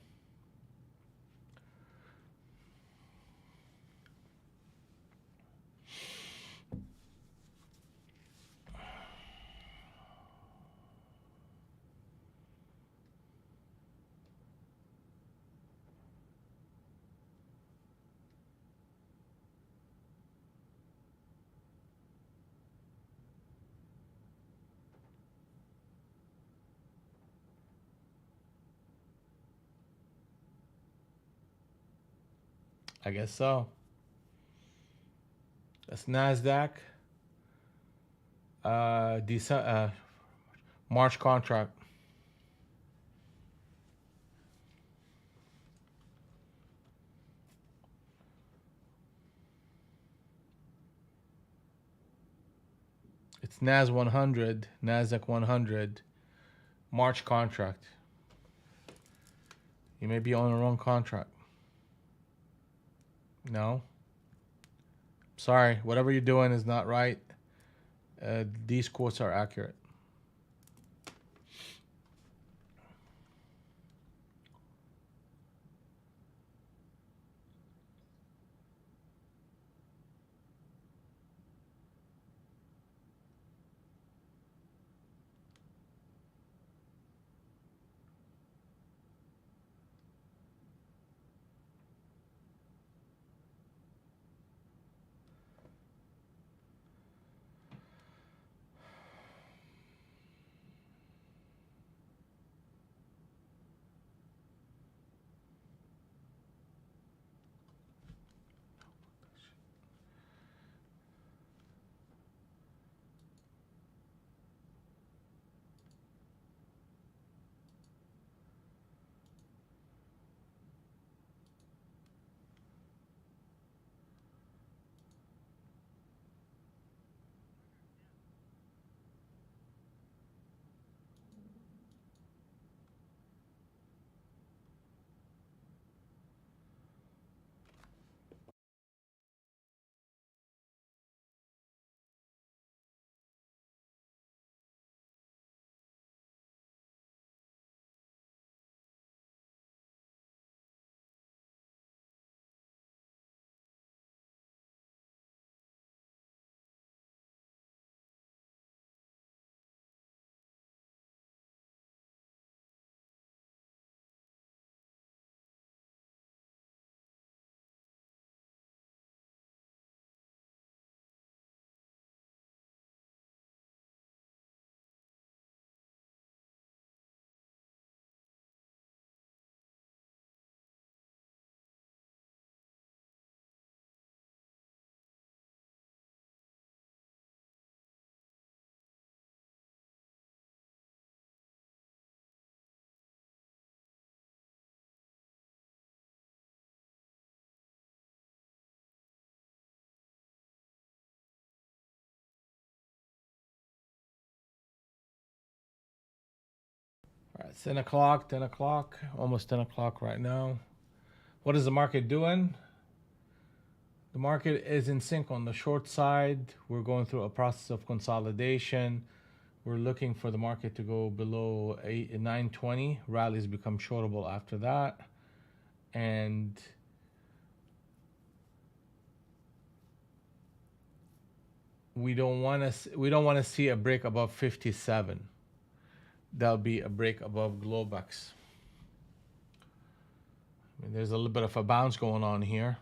I guess so. That's NASDAQ. March contract. It's NAS 100, NASDAQ 100, March contract. You may be on the wrong contract. No. Sorry, whatever you're doing is not right. These quotes are accurate. All right, it's 10 o'clock, 10 o'clock, almost 10 o'clock right now. What is the market doing? The market is in sync on the short side. We're going through a process of consolidation. We're looking for the market to go below 920. Rallies become shortable after that. and we don't want to see a break above 57. That'll be a break above Globex. I mean, there's a little bit of a bounce going on here.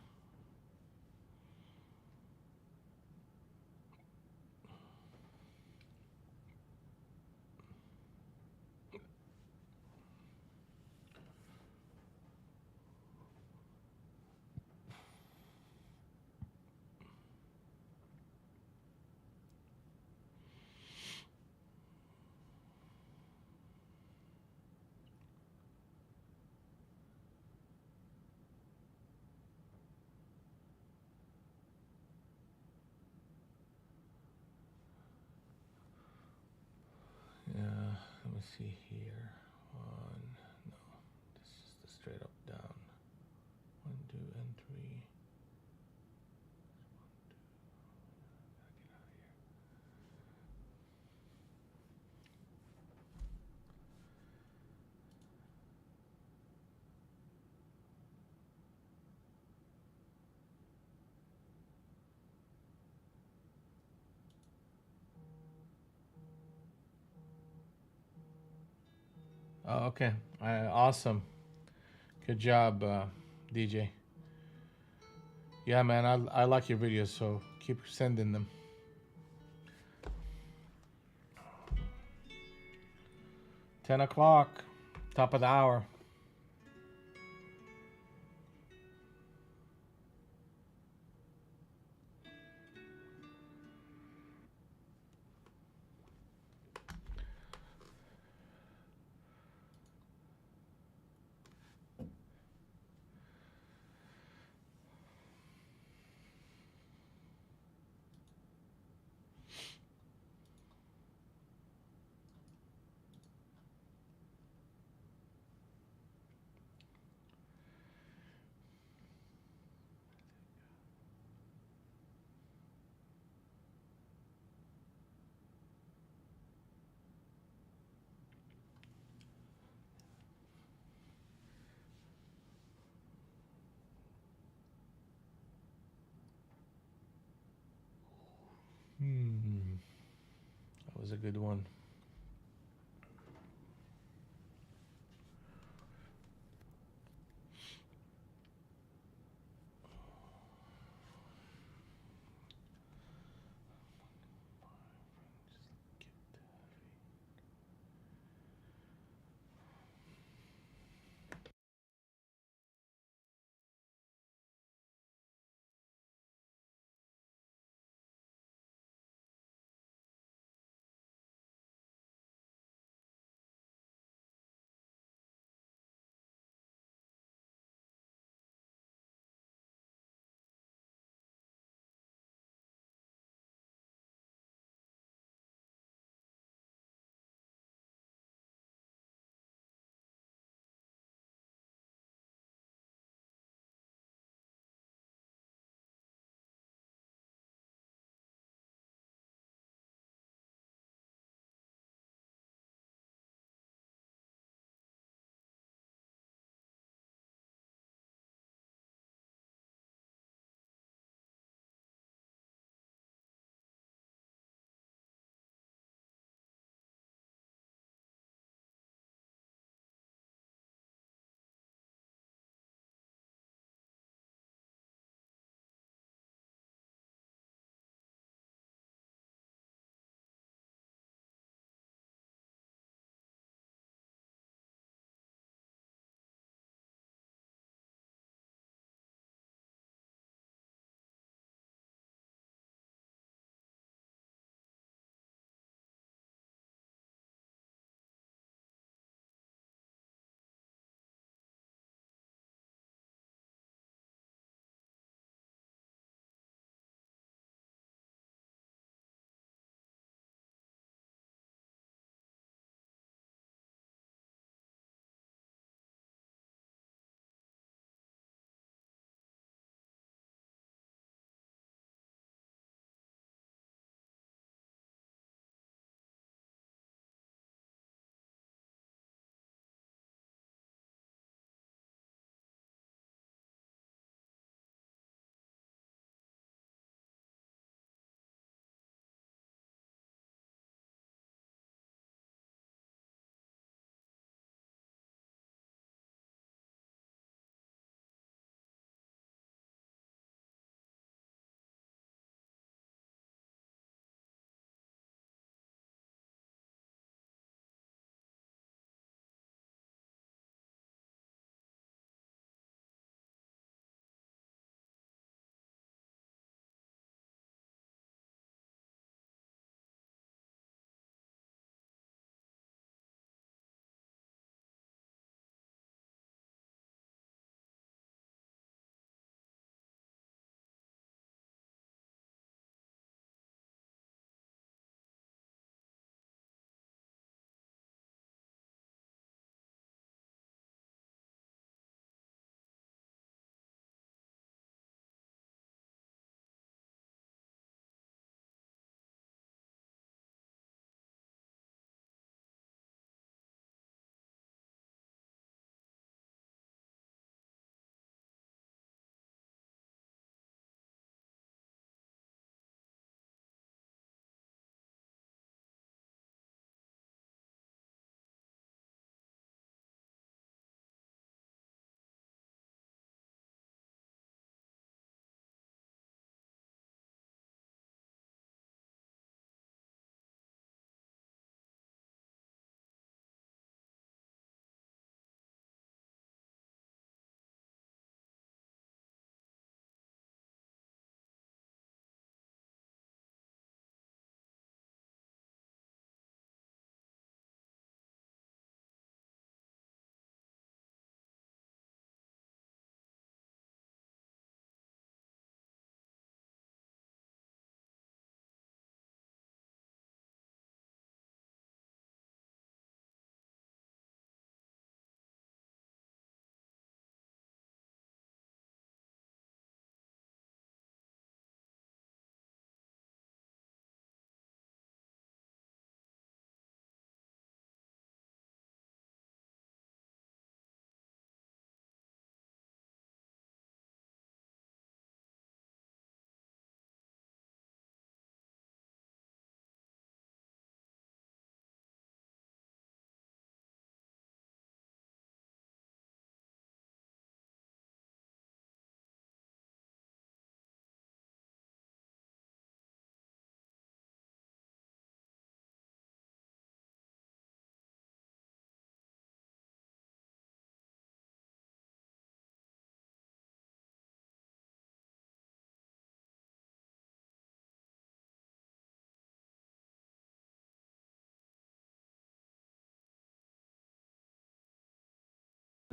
Yeah, let me see here. One, no, this is the straight up down. 1, 2, and 3. Oh, okay. Awesome. Good job, DJ. Yeah, man, I like your videos, so keep sending them. 10 o'clock, top of the hour. That was a good one.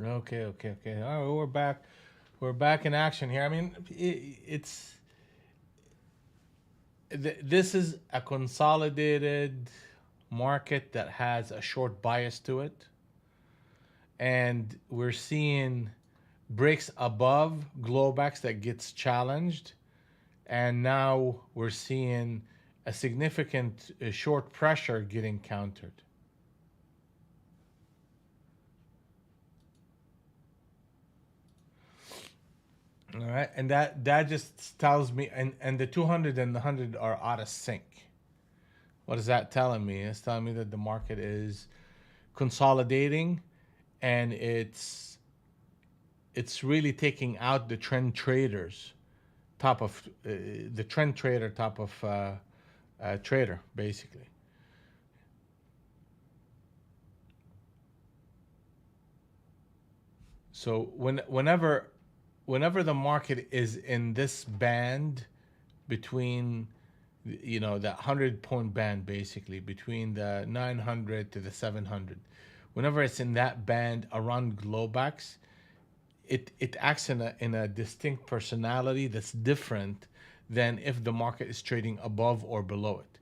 Okay, okay, okay. All right, we're back. We're back in action here. I mean, this is a consolidated market that has a short bias to it, and we're seeing breaks above Globex that gets challenged, and now we're seeing a significant short pressure getting countered. All right, and that just tells me, and the 200 and the 100 are out of sync. What is that telling me? It's telling me that the market is consolidating, and it's really taking out the trend traders top of the trend trader top of trader basically. So whenever the market is in this band between that 100-point band, basically between the 900 to the 700, whenever it's in that band around Globex, it acts in a distinct personality that's different than if the market is trading above or below it.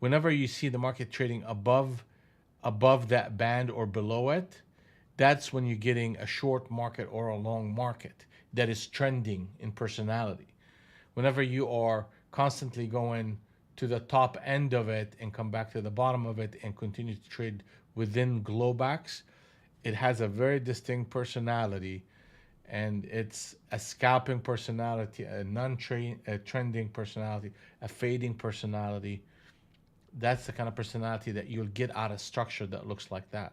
Whenever you see the market trading above that band or below it, that's when you're getting a short market or a long market that is trending in personality. Whenever you are constantly going to the top end of it and come back to the bottom of it and continue to trade within Globex, it has a very distinct personality, and it's a scalping personality, a trending personality, a fading personality. That's the kind of personality that you'll get out of structure that looks like that.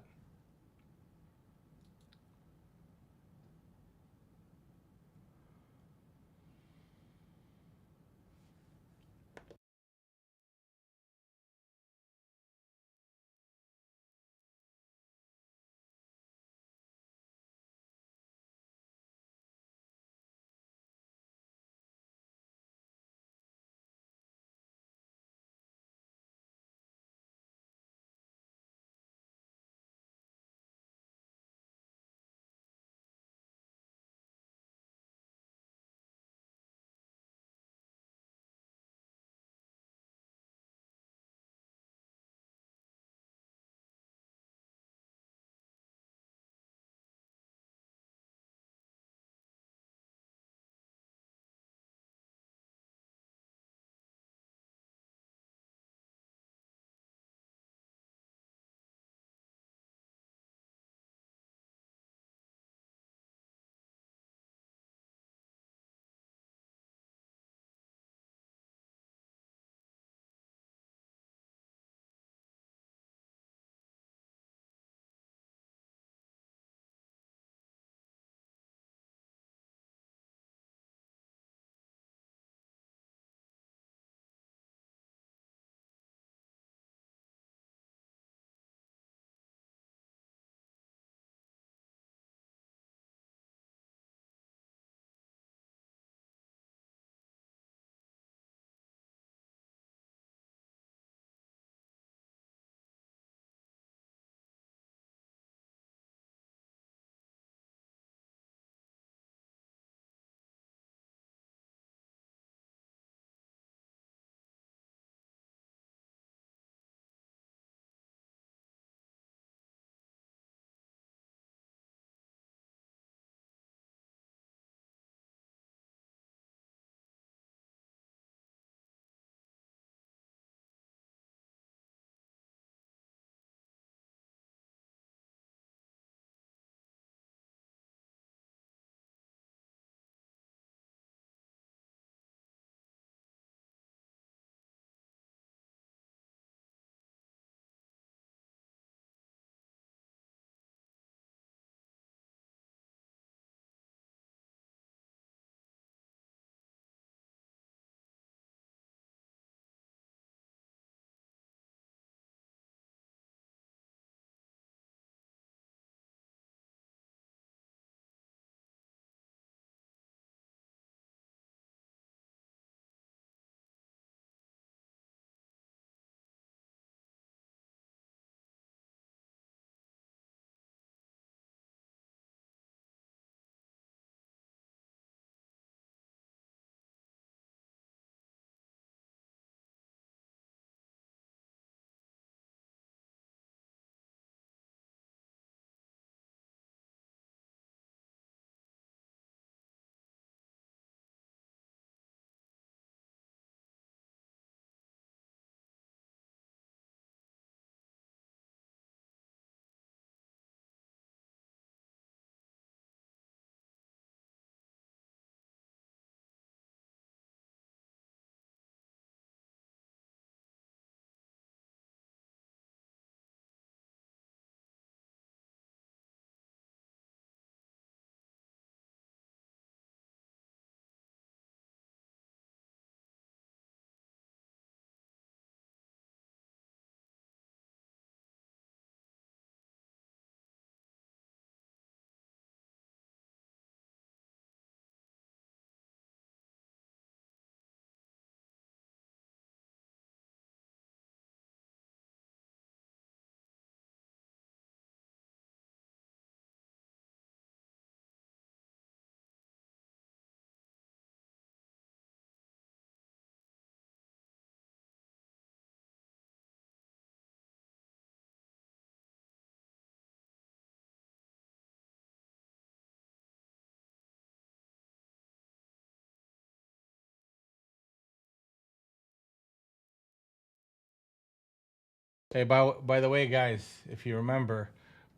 Hey, by the way, guys, if you remember,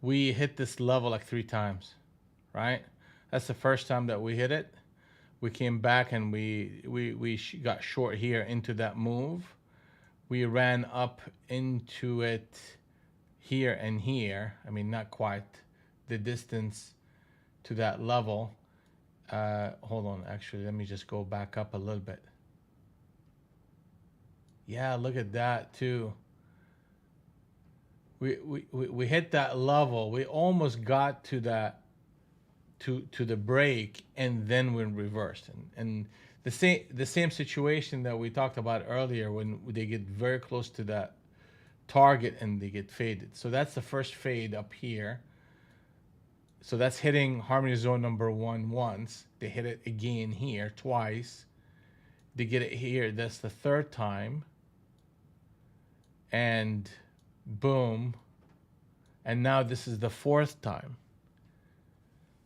we hit this level like 3 times, right? That's the first time that we hit it. We came back and we got short here into that move. We ran up into it here and here. I mean, not quite the distance to that level. Hold on, actually, let me just go back up a little bit. Yeah, look at that too. We hit that level. We almost got to that to the break, and then we reversed. And the same situation that we talked about earlier when they get very close to that target and they get faded. So that's the first fade up here. So that's hitting harmony zone number one once. They hit it again here twice. They get it here. That's the third time. And boom. And now this is the fourth time.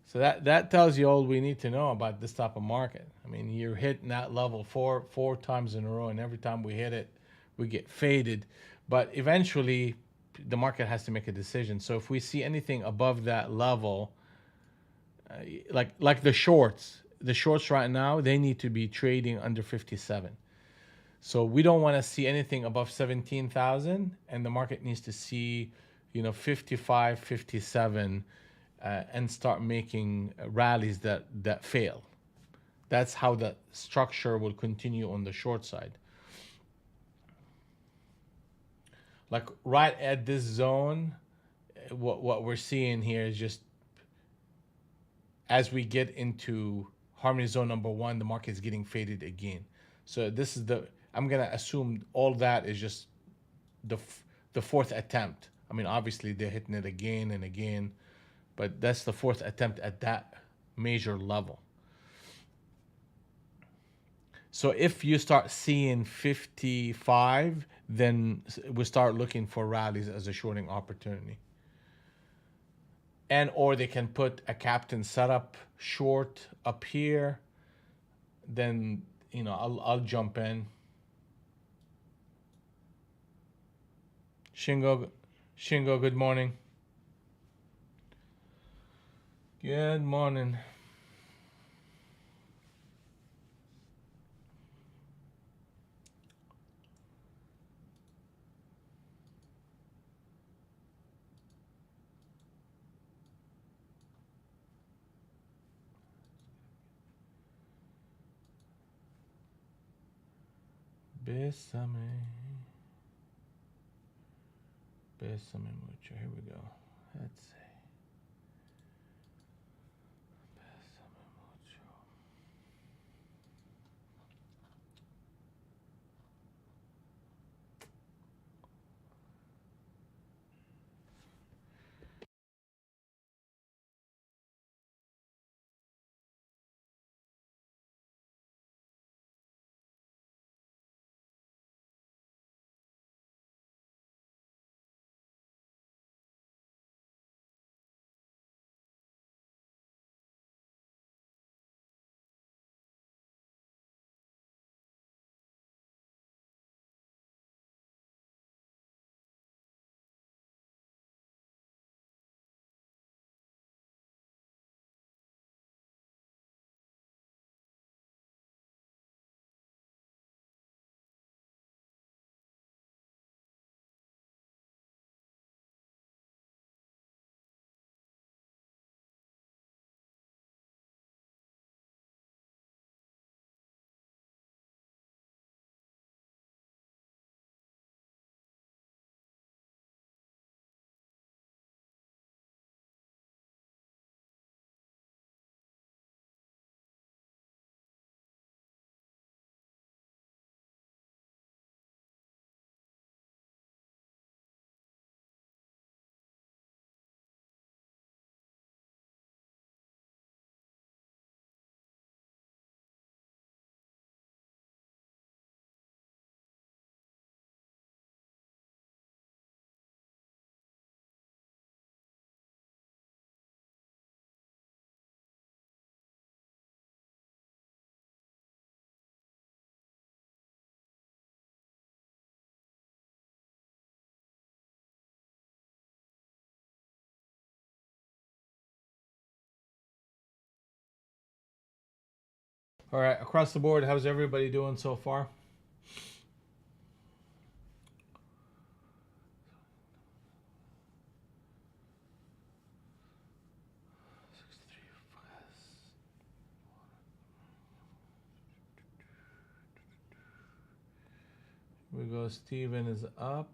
So that tells you all we need to know about this type of market. I mean, you're hitting that level four times in a row, and every time we hit it, we get faded. But eventually, the market has to make a decision. So if we see anything above that level, like the shorts right now, they need to be trading under 57. So we don't want to see anything above 17,000, and the market needs to see, 55, 57, and start making rallies that fail. That's how the structure will continue on the short side. Like right at this zone, what we're seeing here is just as we get into harmony zone number one, the market is getting faded again. So this is I'm gonna assume all that is just the the fourth attempt. I mean, obviously they're hitting it again and again, but that's the fourth attempt at that major level. So if you start seeing 55, then we start looking for rallies as a shorting opportunity. And or they can put a captain setup short up here. Then I'll jump in. Shingo, good morning. Good morning. Bésame. Bésame mucho. Here we go. Let's see. All right, across the board, how's everybody doing so far? Here we go. Steven is up.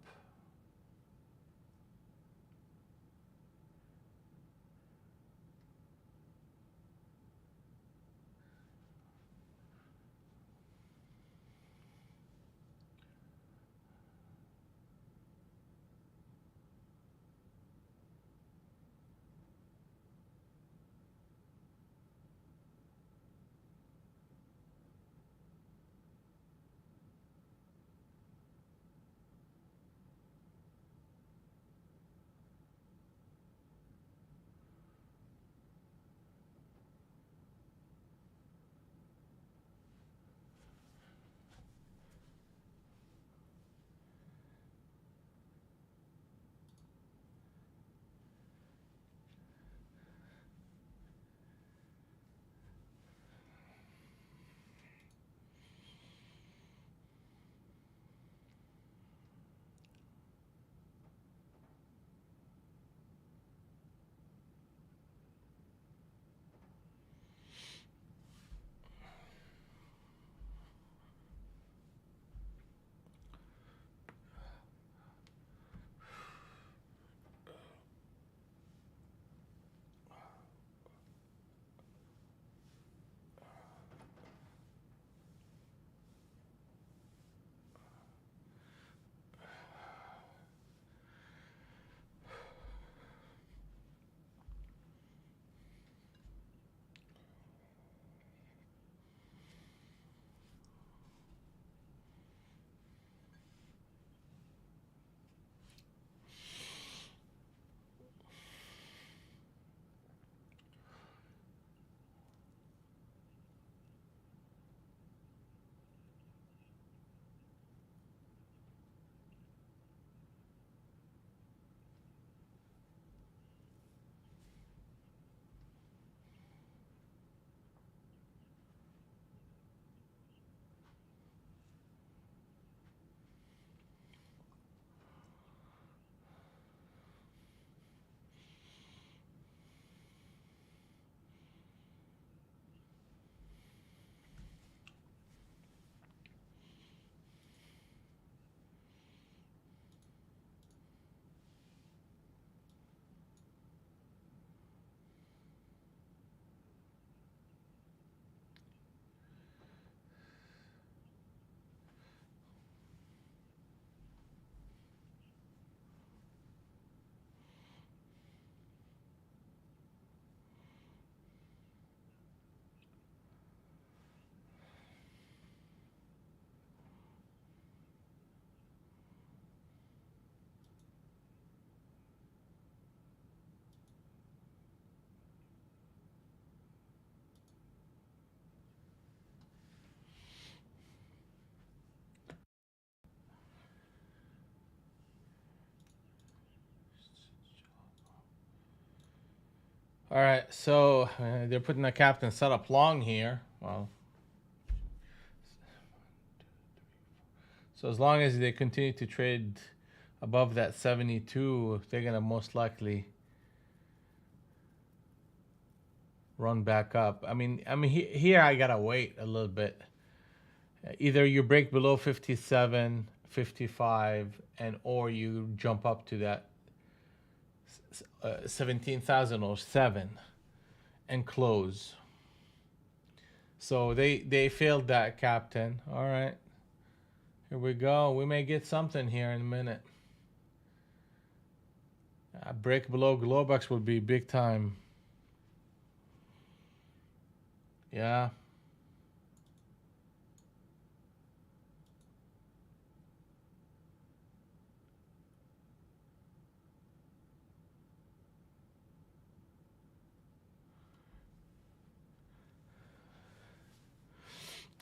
All right, so they're putting the captain setup long here. Well, so as long as they continue to trade above that 72, they're gonna most likely run back up. Here I gotta wait a little bit. Either you break below 57, 55, and or you jump up to that 17,007 and close. So they failed that, captain. All right, here we go. We may get something here in a minute. A break below Globex would be big time. Yeah.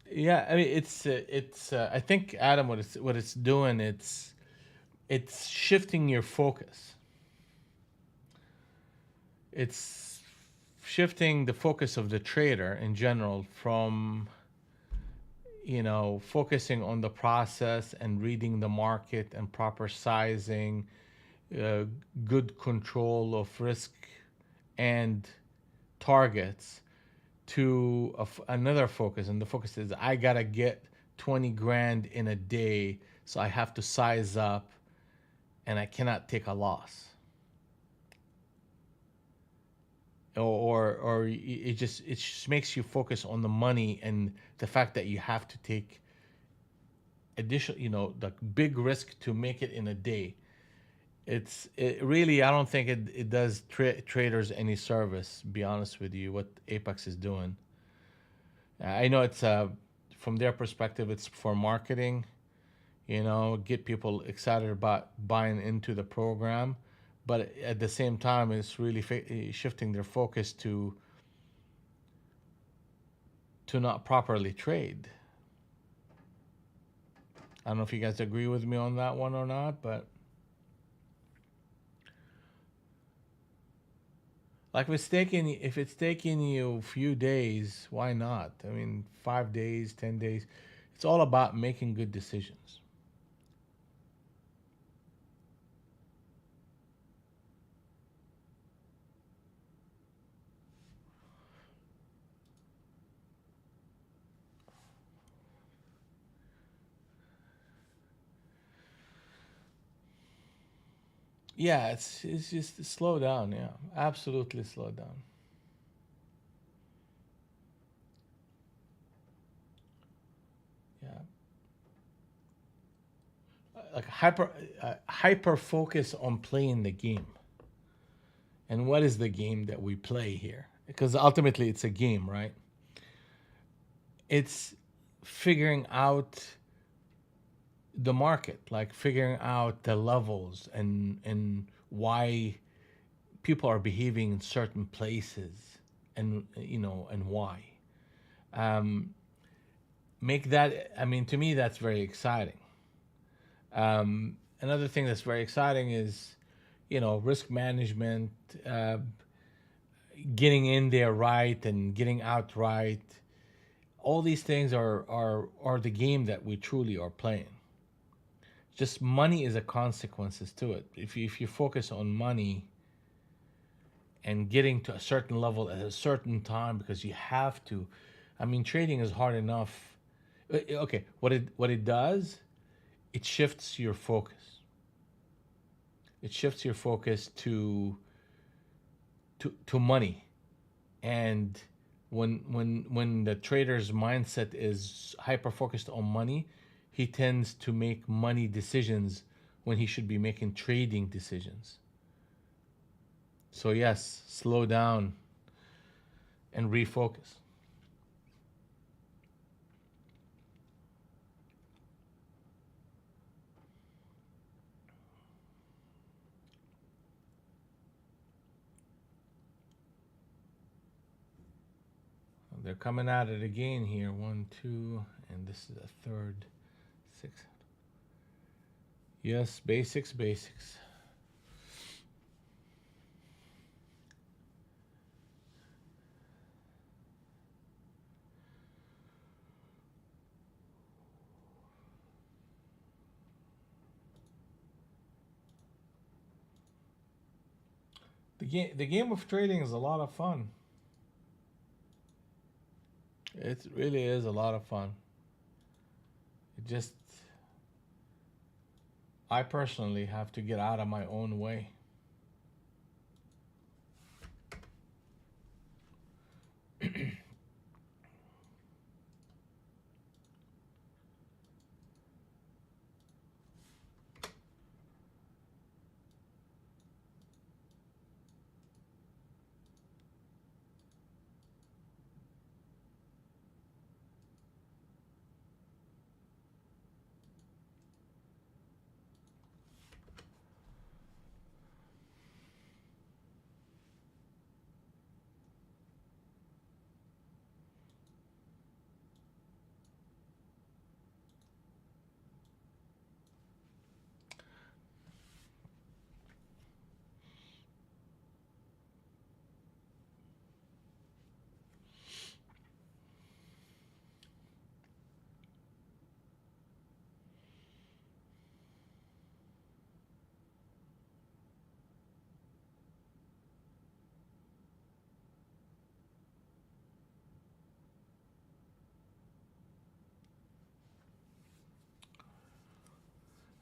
Yeah, I mean it's I think, Adam, what it's doing, it's shifting your focus. It's shifting the focus of the trader in general from focusing on the process and reading the market and proper sizing, uh, good control of risk and targets, to another focus. And the focus is I gotta get 20 grand in a day, so I have to size up and I cannot take a loss. Or it just makes you focus on the money and the fact that you have to take additional, the big risk to make it in a day. It really, I don't think it does traders any service, be honest with you, what Apex is doing. I know it's from their perspective, it's for marketing, get people excited about buying into the program, but at the same time, it's really shifting their focus to not properly trade. I don't know if you guys agree with me on that one or not, but like if it's taking you a few days, why not? I mean, 5 days, 10 days. It's all about making good decisions. Yeah, it's just slow down. Yeah, absolutely slow down. Yeah, like hyper focus on playing the game. And what is the game that we play here? Because ultimately, it's a game, right? It's figuring out the market, like figuring out the levels and why people are behaving in certain places, and why. Um, Make that. I mean, to me, that's very exciting. Another thing that's very exciting is, risk management, getting in there right and getting out right. All these things are the game that we truly are playing. Just money is a consequences to it. If you focus on money and getting to a certain level at a certain time because you have to, I mean, trading is hard enough. Okay, what it does, it shifts your focus. It shifts your focus to money. And when the trader's mindset is hyper focused on money, he tends to make money decisions when he should be making trading decisions. So yes, slow down and refocus. They're coming at it again here. One, two, and this is a third. Six. Yes, basics, basics. The game of trading is a lot of fun. It really is a lot of fun. It just, I personally have to get out of my own way.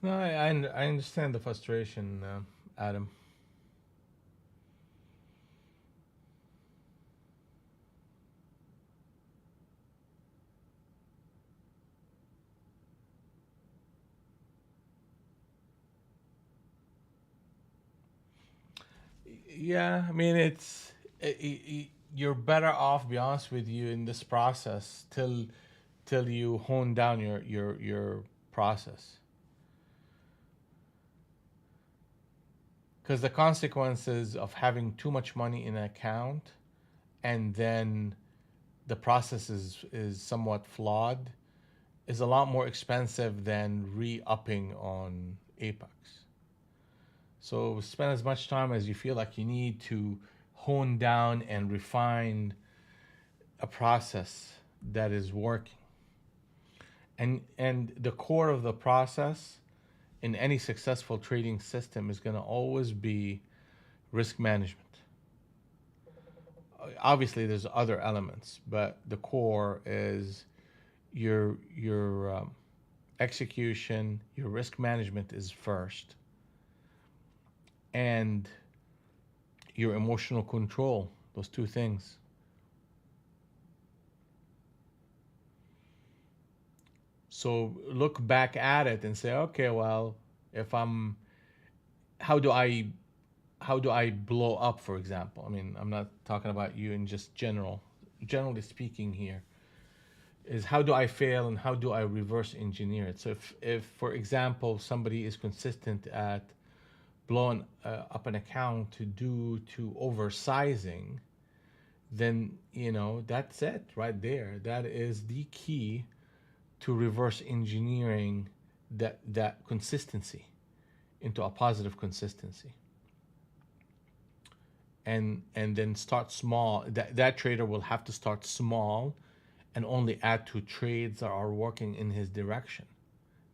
No, I understand the frustration, Adam. Yeah, I mean, you're better off, be honest with you, in this process till you hone down your process, because the consequences of having too much money in an account and then the process is somewhat flawed is a lot more expensive than re-upping on Apex. So spend as much time as you feel like you need to hone down and refine a process that is working. And the core of the process in any successful trading system is going to always be risk management. Obviously, there's other elements, but the core is your execution, your risk management is first, and your emotional control. Those two things. So look back at it and say, okay, well, if I'm, how do I, how do I blow up, for example? I mean, I'm not talking about you in just generally speaking here, is how do I fail and how do I reverse engineer it? So if for example, somebody is consistent at blowing up an account to oversizing, then that's it right there. That is the key to reverse engineering that consistency into a positive consistency, and then start small. That trader will have to start small and only add to trades that are working in his direction,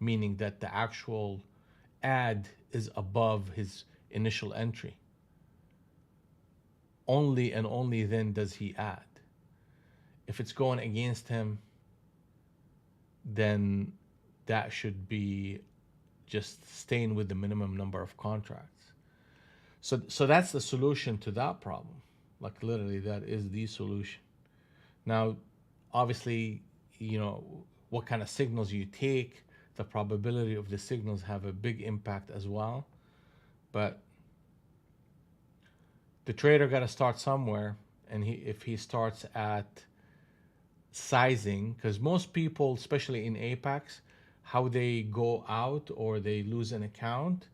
meaning that the actual add is above his initial entry. Only and only then does he add. If it's going against him, then that should be just staying with the minimum number of contracts. So that's the solution to that problem. Like literally, that is the solution. Now, obviously, what kind of signals you take, the probability of the signals have a big impact as well. But the trader got to start somewhere, and if he starts at sizing, because most people, especially in Apex, how they go out or they lose an account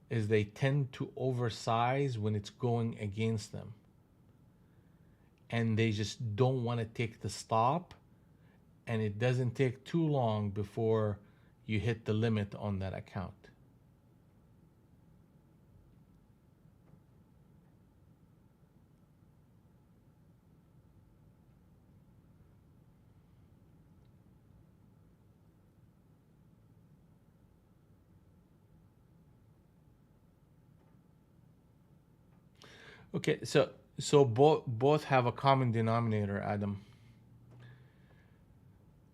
is they tend to oversize when it's going against them, and they just don't want to take the stop, and it doesn't take too long before you hit the limit on that account. Okay, so both have a common denominator, Adam,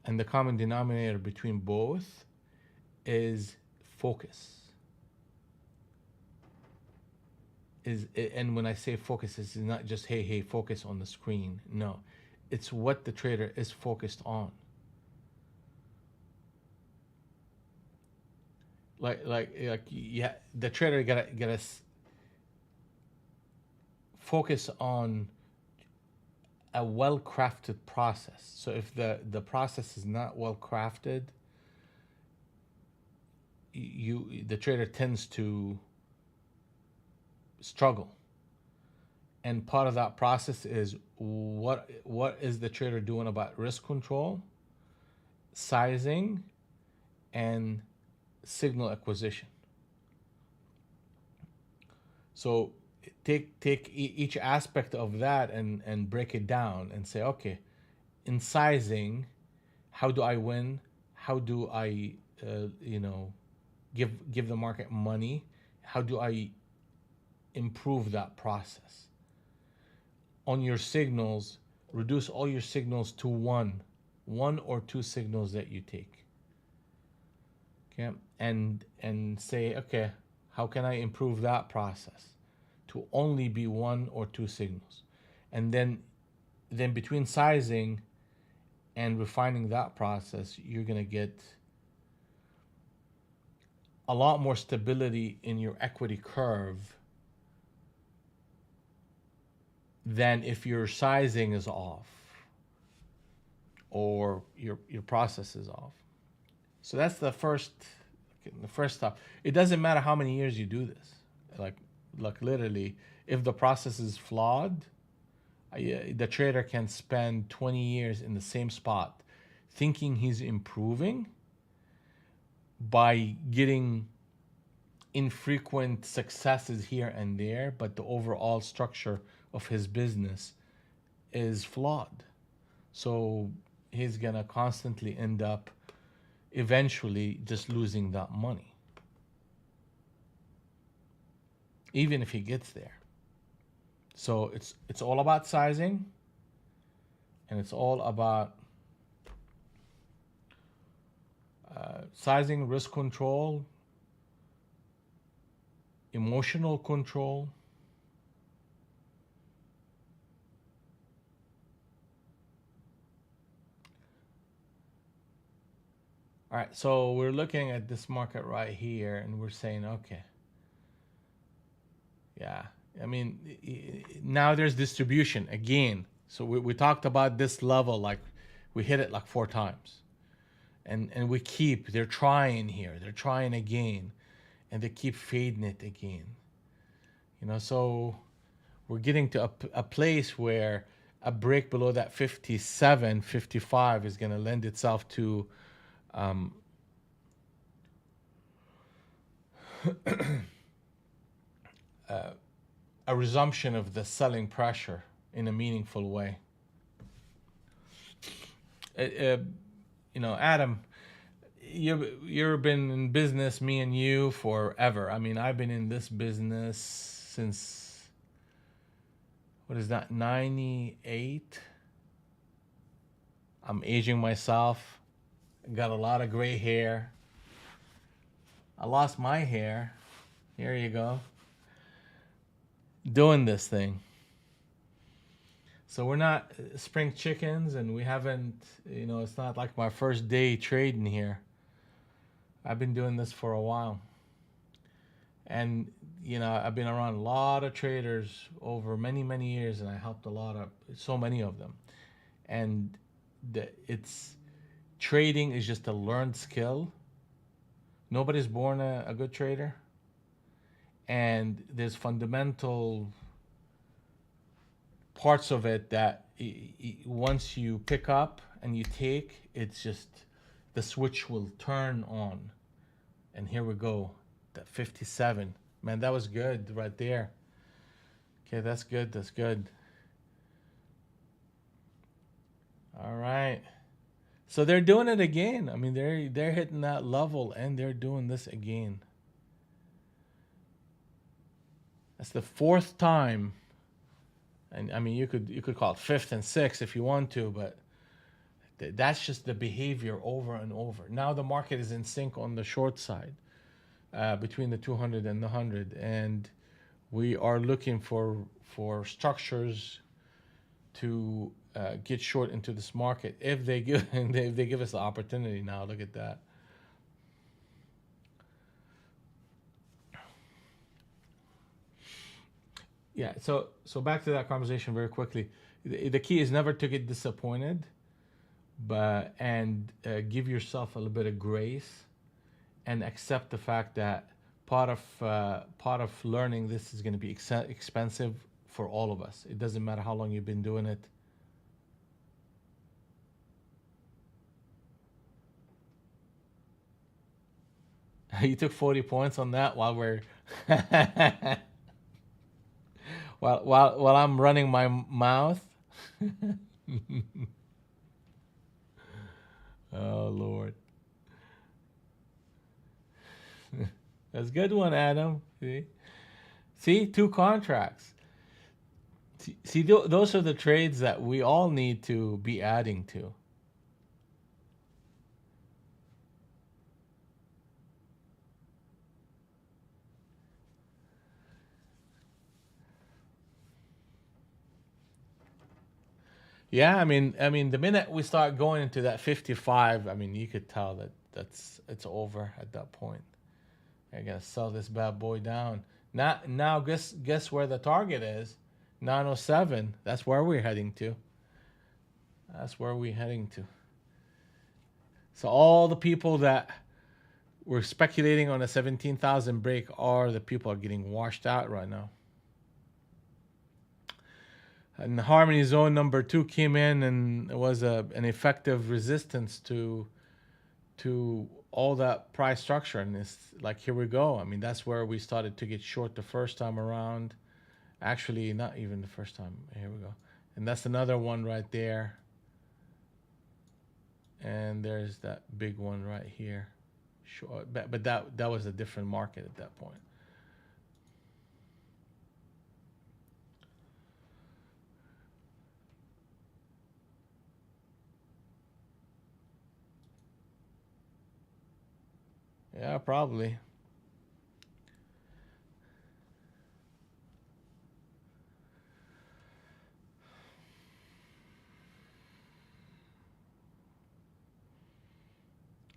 and the common denominator between both is focus. And when I say focus, it's not just hey focus on the screen. No, it's what the trader is focused on. Like yeah, the trader gotta focus on a well-crafted process. So if the process is not well crafted, the trader tends to struggle. And part of that process is what is the trader doing about risk control, sizing, and signal acquisition. So take each aspect of that and break it down and say, okay, in sizing, how do I win? How do I give the market money? How do I improve that process? On your signals, reduce all your signals to one or two signals that you take. Okay, and say, okay, how can I improve that process to only be one or two signals, and then between sizing and refining that process, you're gonna get a lot more stability in your equity curve than if your sizing is off or your process is off. So that's the first step. It doesn't matter how many years you do this. Like like literally, if the process is flawed, the trader can spend 20 years in the same spot thinking he's improving by getting infrequent successes here and there, but the overall structure of his business is flawed. So he's gonna constantly end up eventually just losing that money, even if he gets there. So it's all about sizing, and it's all about sizing, risk control, emotional control. All right, so we're looking at this market right here, and we're saying, okay, yeah, I mean, now there's distribution again. So we talked about this level, like we hit it like 4 times, and they're trying here, they're trying again, and they keep fading it again. So we're getting to a place where a break below that 57, 55 is going to lend itself to um, a resumption of the selling pressure in a meaningful way. Adam, you've been in business, me and you, forever. I mean, I've been in this business since, what is that, 98? I'm aging myself. Got a lot of gray hair. I lost my hair. Here you go. Doing this thing. So we're not spring chickens, and we haven't, it's not like my first day trading here. I've been doing this for a while. And, I've been around a lot of traders over many, many years, and I helped so many of them. And trading is just a learned skill. Nobody's born a good trader. And there's fundamental parts of it that once you pick up and you take, it's just the switch will turn on. And here we go, that 57. Man, that was good right there. Okay, that's good. That's good. All right. So they're doing it again. I mean, they're hitting that level, and they're doing this again. That's the 4th time. And I mean, you could call it 5th and 6th if you want to, but that's just the behavior over and over. Now the market is in sync on the short side, between the 200 and the 100, and we are looking for structures to get short into this market if they give us the opportunity. Now look at that. Yeah, so back to that conversation very quickly. The key is never to get disappointed, and give yourself a little bit of grace, and accept the fact that part of learning this is going to be expensive for all of us. It doesn't matter how long you've been doing it. You took 40 points on that while we're while I'm running my mouth. Oh Lord. That's a good one, Adam. See, 2 contracts. See, those are the trades that we all need to be adding to. Yeah, I mean, the minute we start going into that 55, I mean, you could tell that it's over at that point. I gotta sell this bad boy down. Now, guess where the target is? 907. That's where we're heading to. That's where we're heading to. So all the people that were speculating on a 17,000 break are the people are getting washed out right now. And the Harmony Zone number 2 came in, and it was an effective resistance to all that price structure. And it's like, here we go. I mean, that's where we started to get short the first time around. Actually, not even the first time. Here we go. And that's another one right there. And there's that big one right here. Sure, but that was a different market at that point. Yeah, probably.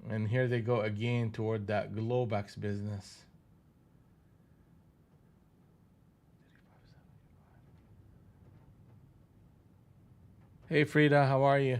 And here they go again toward that Globex business. Hey Frida, how are you?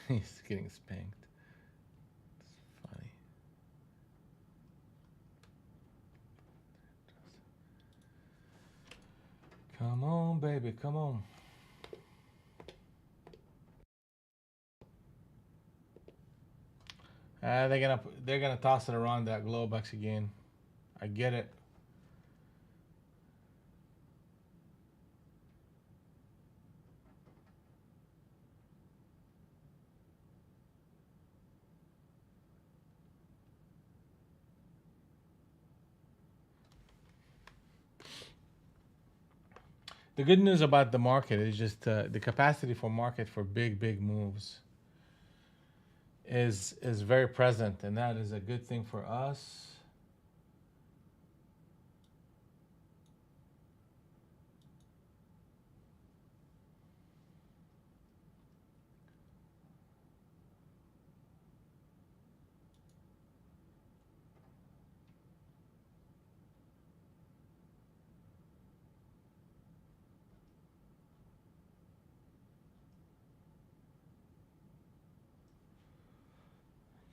He's getting spanked. It's funny. on, baby, come on. They're gonna toss it around that Globex again. I get it. The good news about the market is just the capacity for market for big moves is very present, and that is a good thing for us.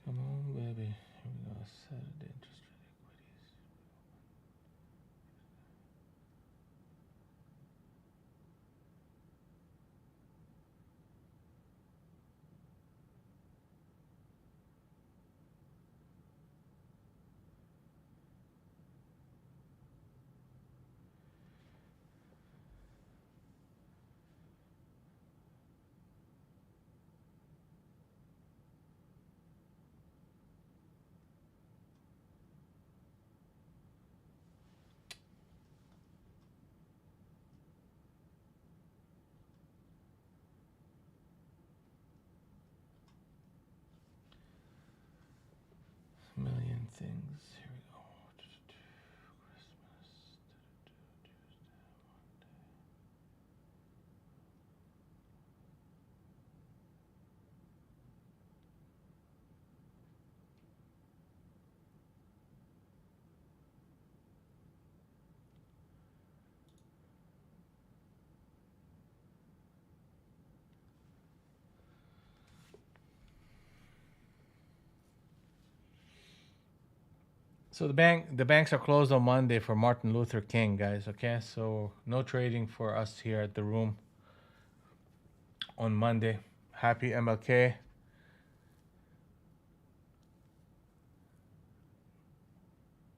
Come on, baby. Here we go. Saturday interest rate equities. Million things. Here we go. Christmas. So the banks are closed on Monday for Martin Luther King, guys. Okay, so no trading for us here at the room on Monday. Happy MLK.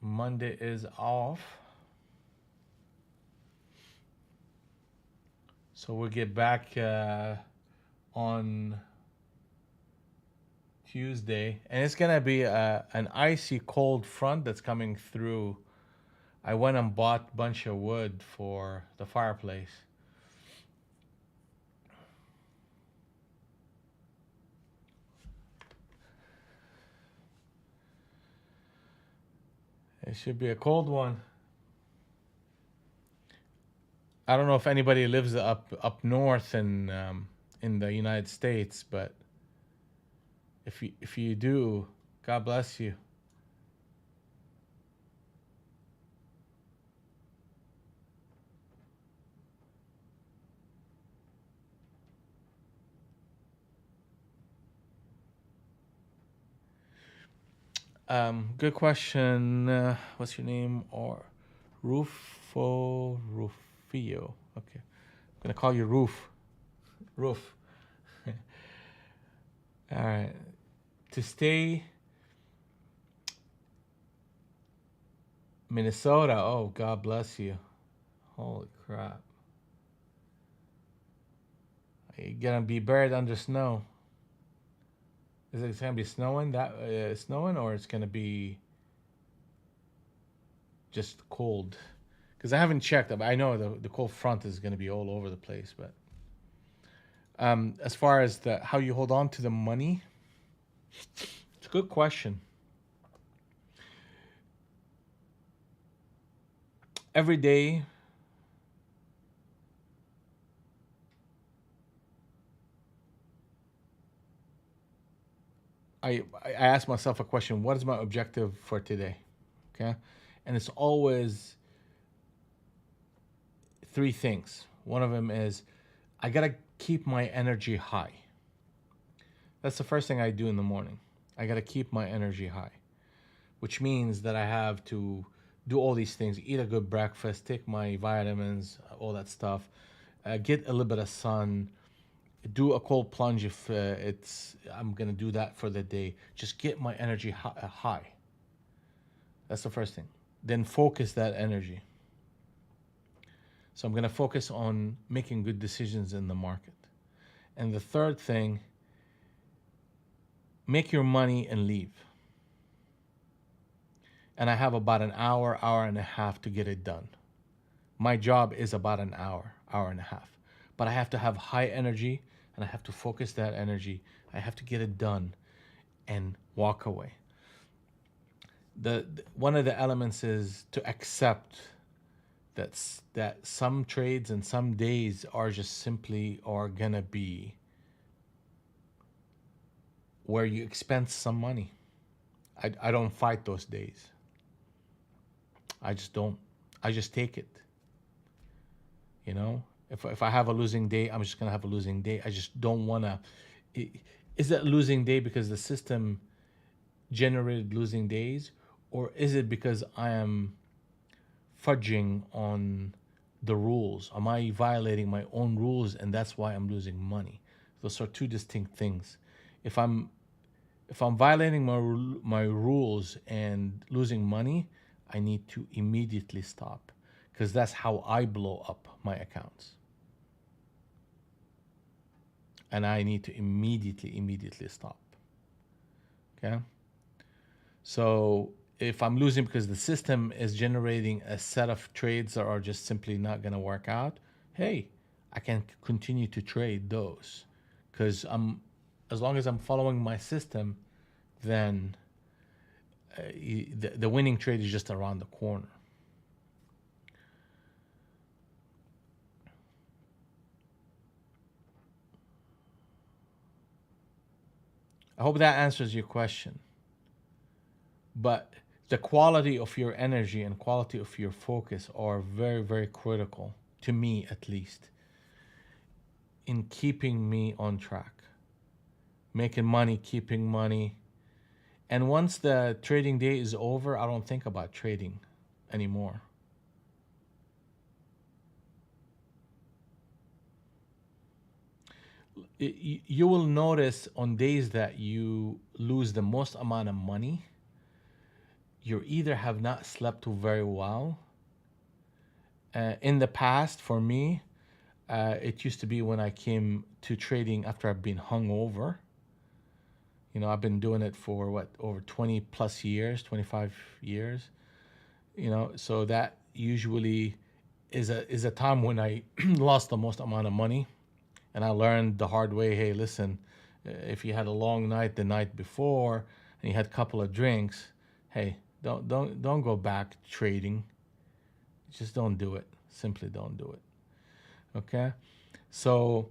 Monday is off. So we'll get back on Tuesday, and it's gonna be an icy cold front that's coming through. I went and bought a bunch of wood for the fireplace. It should be a cold one. I don't know if anybody lives up north in the United States, but if you do, God bless you. Good question. What's your name? Or Rufio. Okay, I'm gonna call you Roof. All right. To stay Minnesota. Oh, God bless you. Holy crap. You're gonna be buried under snow. Is it gonna be snowing, or it's gonna be just cold? Because I haven't checked. I know the cold front is gonna be all over the place, but as far as the how you hold on to the money, it's a good question. Every day, I ask myself a question: what is my objective for today? Okay, and it's always three things. One of them is I gotta keep my energy high. That's the first thing I do in the morning. I gotta keep my energy high, which means that I have to do all these things: eat a good breakfast, take my vitamins, all that stuff. get a little bit of sun, do a cold plunge if I'm gonna do that for the day. Just get my energy high. That's the first thing. Then focus that energy. So I'm gonna focus on making good decisions in the market. And the third thing, make your money and leave. And I have about an hour, hour and a half to get it done. My job is about an hour, hour and a half. But I have to have high energy and I have to focus that energy. I have to get it done and walk away. One of the elements is to accept that some trades and some days are just simply are gonna be where you expense some money. I don't fight those days. I just don't. I just take it. You know, if I have a losing day, I'm just gonna have a losing day. I just don't wanna. Is it a losing day because the system generated losing days, or is it because I am fudging on the rules? Am I violating my own rules, and that's why I'm losing money? Those are two distinct things. If I'm violating my rules and losing money, I need to immediately stop, because that's how I blow up my accounts. And I need to immediately stop. Okay? So if I'm losing because the system is generating a set of trades that are just simply not going to work out, hey, I can continue to trade those, because as long as I'm following my system, then the winning trade is just around the corner. I hope that answers your question. But the quality of your energy and quality of your focus are very, very critical, to me at least, in keeping me on track. Making money, keeping money. And once the trading day is over, I don't think about trading anymore. You will notice on days that you lose the most amount of money, you either have not slept very well. In the past, for me, it used to be when I came to trading after I've been hung over. You know, I've been doing it for over 20 plus years, 25 years. You know, so that usually is a time when I lost the most amount of money. And I learned the hard way, hey, listen, if you had a long night the night before and you had a couple of drinks, hey, don't go back trading. Just don't do it. Simply don't do it. Okay? So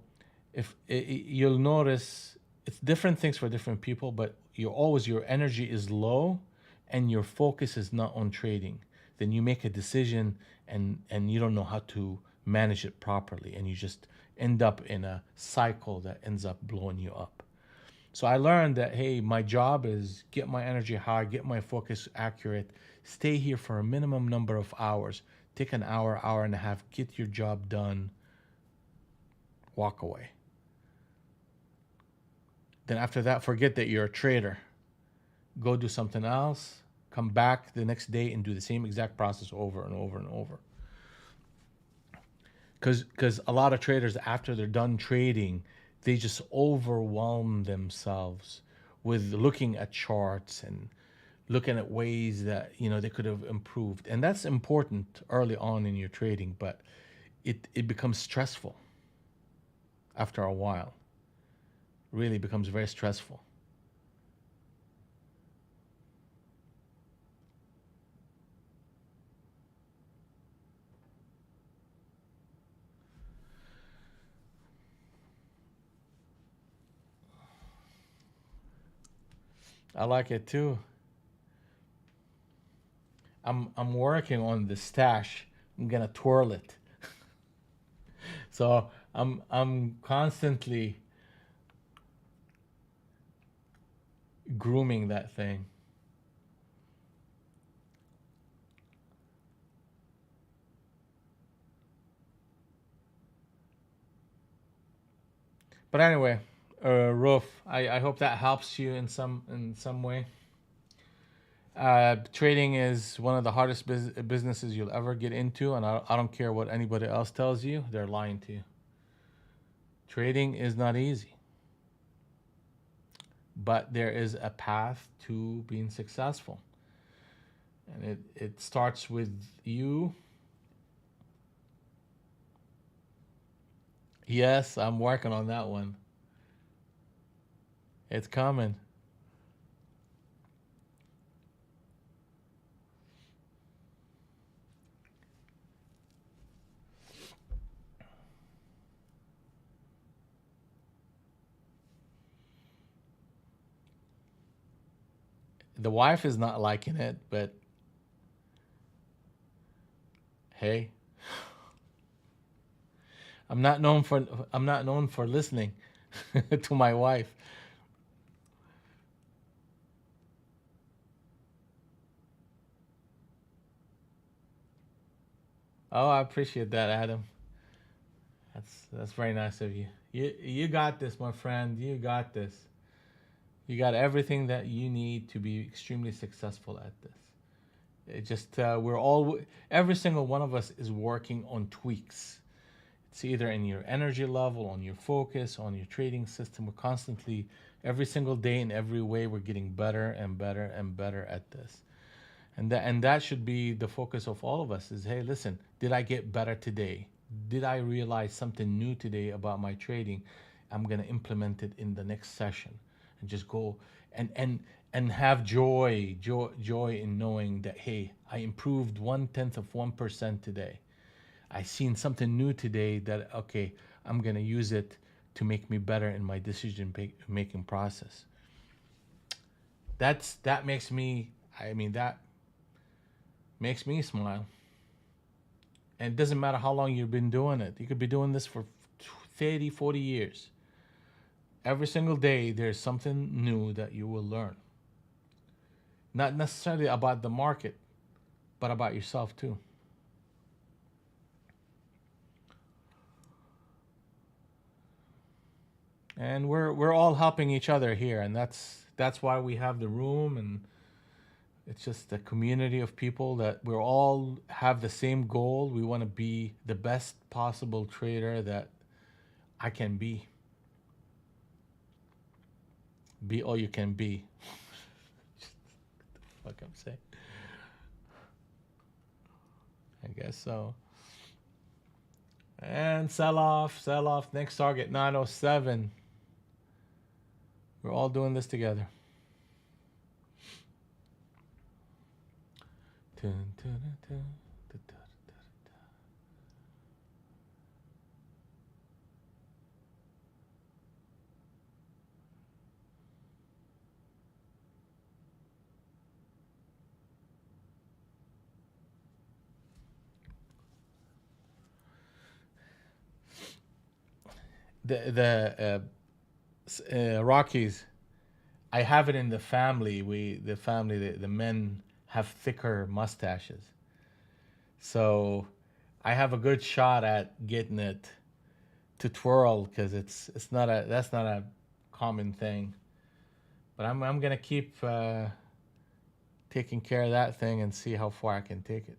if you'll notice, it's different things for different people, but your energy is low and your focus is not on trading. Then you make a decision and you don't know how to manage it properly, and you just end up in a cycle that ends up blowing you up. So I learned that, hey, my job is get my energy high, get my focus accurate, stay here for a minimum number of hours, take an hour, hour and a half, get your job done, walk away. Then after that, forget that you're a trader. Go do something else, come back the next day and do the same exact process over and over and over. Because a lot of traders, after they're done trading, they just overwhelm themselves with looking at charts and looking at ways that, you know, they could have improved. And that's important early on in your trading, but it becomes stressful after a while. Really becomes very stressful. I like it too. I'm working on the stash. I'm gonna twirl it. So I'm constantly grooming that thing. But anyway, Roof, I hope that helps you in some way. Trading is one of the hardest businesses you'll ever get into, and I don't care what anybody else tells you, they're lying to you. Trading is not easy, but there is a path to being successful. And it starts with you. Yes, I'm working on that one. It's coming. The wife is not liking it, but hey, I'm not known for listening to my wife. Oh, I appreciate that, Adam. That's very nice of you. You got this, my friend. You got this. You got everything that you need to be extremely successful at this. It just we're all every single one of us is working on tweaks. It's either in your energy level, on your focus, on your trading system. We're constantly, every single day in every way, we're getting better and better and better at this. And that should be the focus of all of us is, hey, listen, did I get better today? Did I realize something new today about my trading? I'm going to implement it in the next session and just go and and and have joy in knowing that, hey, I improved 1/10 of 1% today. I seen something new today that, okay, I'm going to use it to make me better in my decision making process. That makes me, I mean, that makes me smile. And it doesn't matter how long you've been doing it. You could be doing this for 30, 40 years. Every single day, there's something new that you will learn. Not necessarily about the market, but about yourself too. And we're all helping each other here, and that's why we have the room, and it's just a community of people that we all have the same goal. We want to be the best possible trader that I can be. Be all you can be. Fuck I'm saying. I guess so. And sell off. Next target 907. We're all doing this together. Dun, dun, dun, dun, dun, dun, dun. The Rockies. I have it in the family. The men have thicker mustaches, so I have a good shot at getting it to twirl because it's not a that's not a common thing. But I'm gonna keep taking care of that thing and see how far I can take it.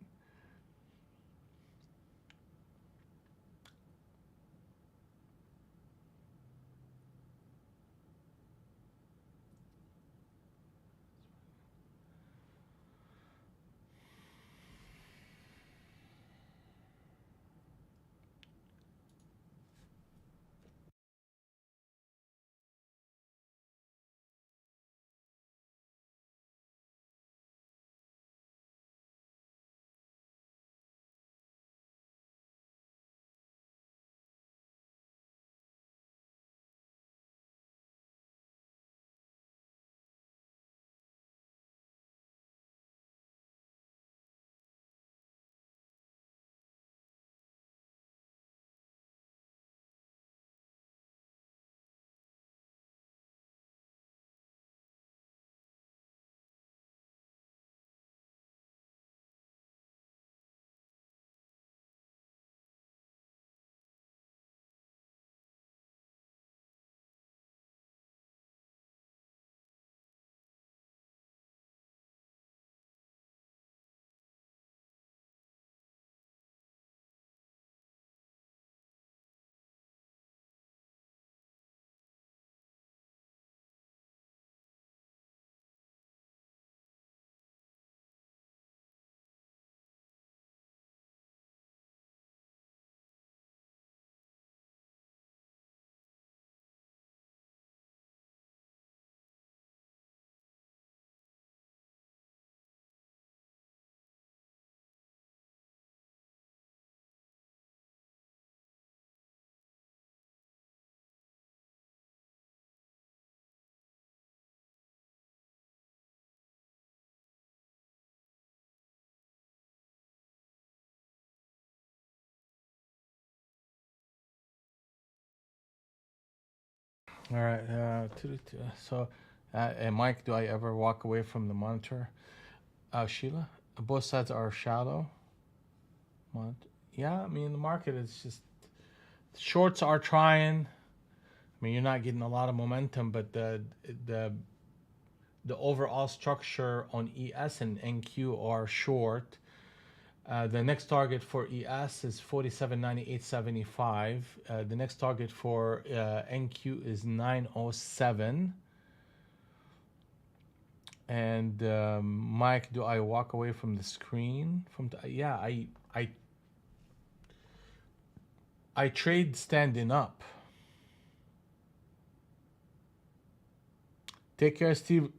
All right. So, and Mike, do I ever walk away from the monitor? Sheila, both sides are shallow. Yeah, I mean the market is just shorts are trying. I mean you're not getting a lot of momentum, but the the overall structure on ES and NQ are short. The next target for ES is 47.9875. The next target for NQ is 907. And Mike, do I walk away from the screen? Yeah, I trade standing up. Take care, Steve.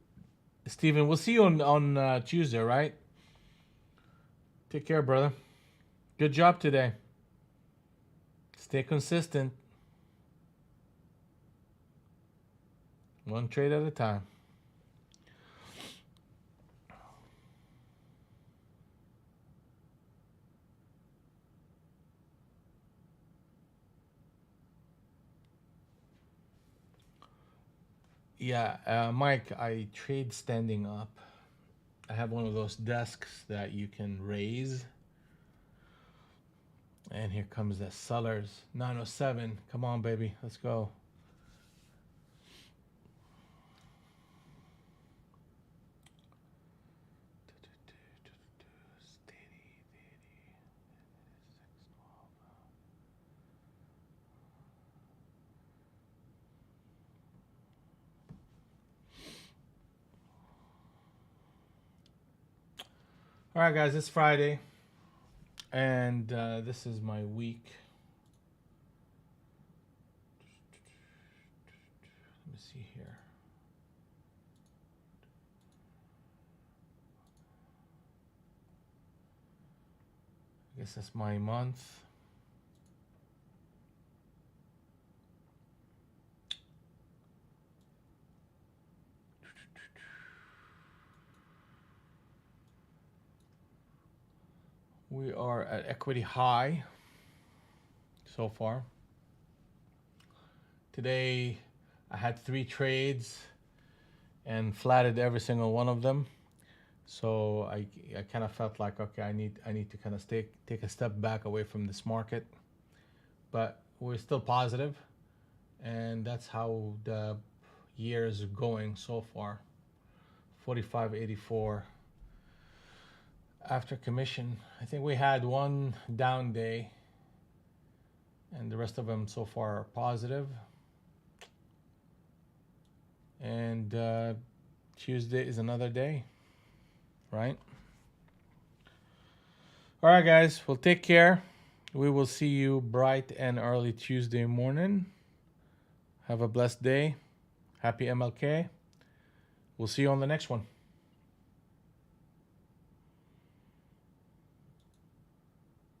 Steven, we'll see you on Tuesday, right? Take care, brother. Good job today. Stay consistent. One trade at a time. Yeah, Mike, I trade standing up. I have one of those desks that you can raise. And here comes the sellers. 907. Come on, baby. Let's go. All right, guys, it's Friday. And this is my week. Let me see here. I guess that's my month. We are at equity high so far. Today I had 3 trades and flatted every single one of them. So I kind of felt like, okay, I need to kind of take a step back away from this market. But we're still positive, and that's how the year is going so far. 45.84 after commission. I think we had one down day, and the rest of them so far are positive. And Tuesday is another day, right? All right, guys. Well, take care. We will see you bright and early Tuesday morning. Have a blessed day. Happy MLK. We'll see you on the next one.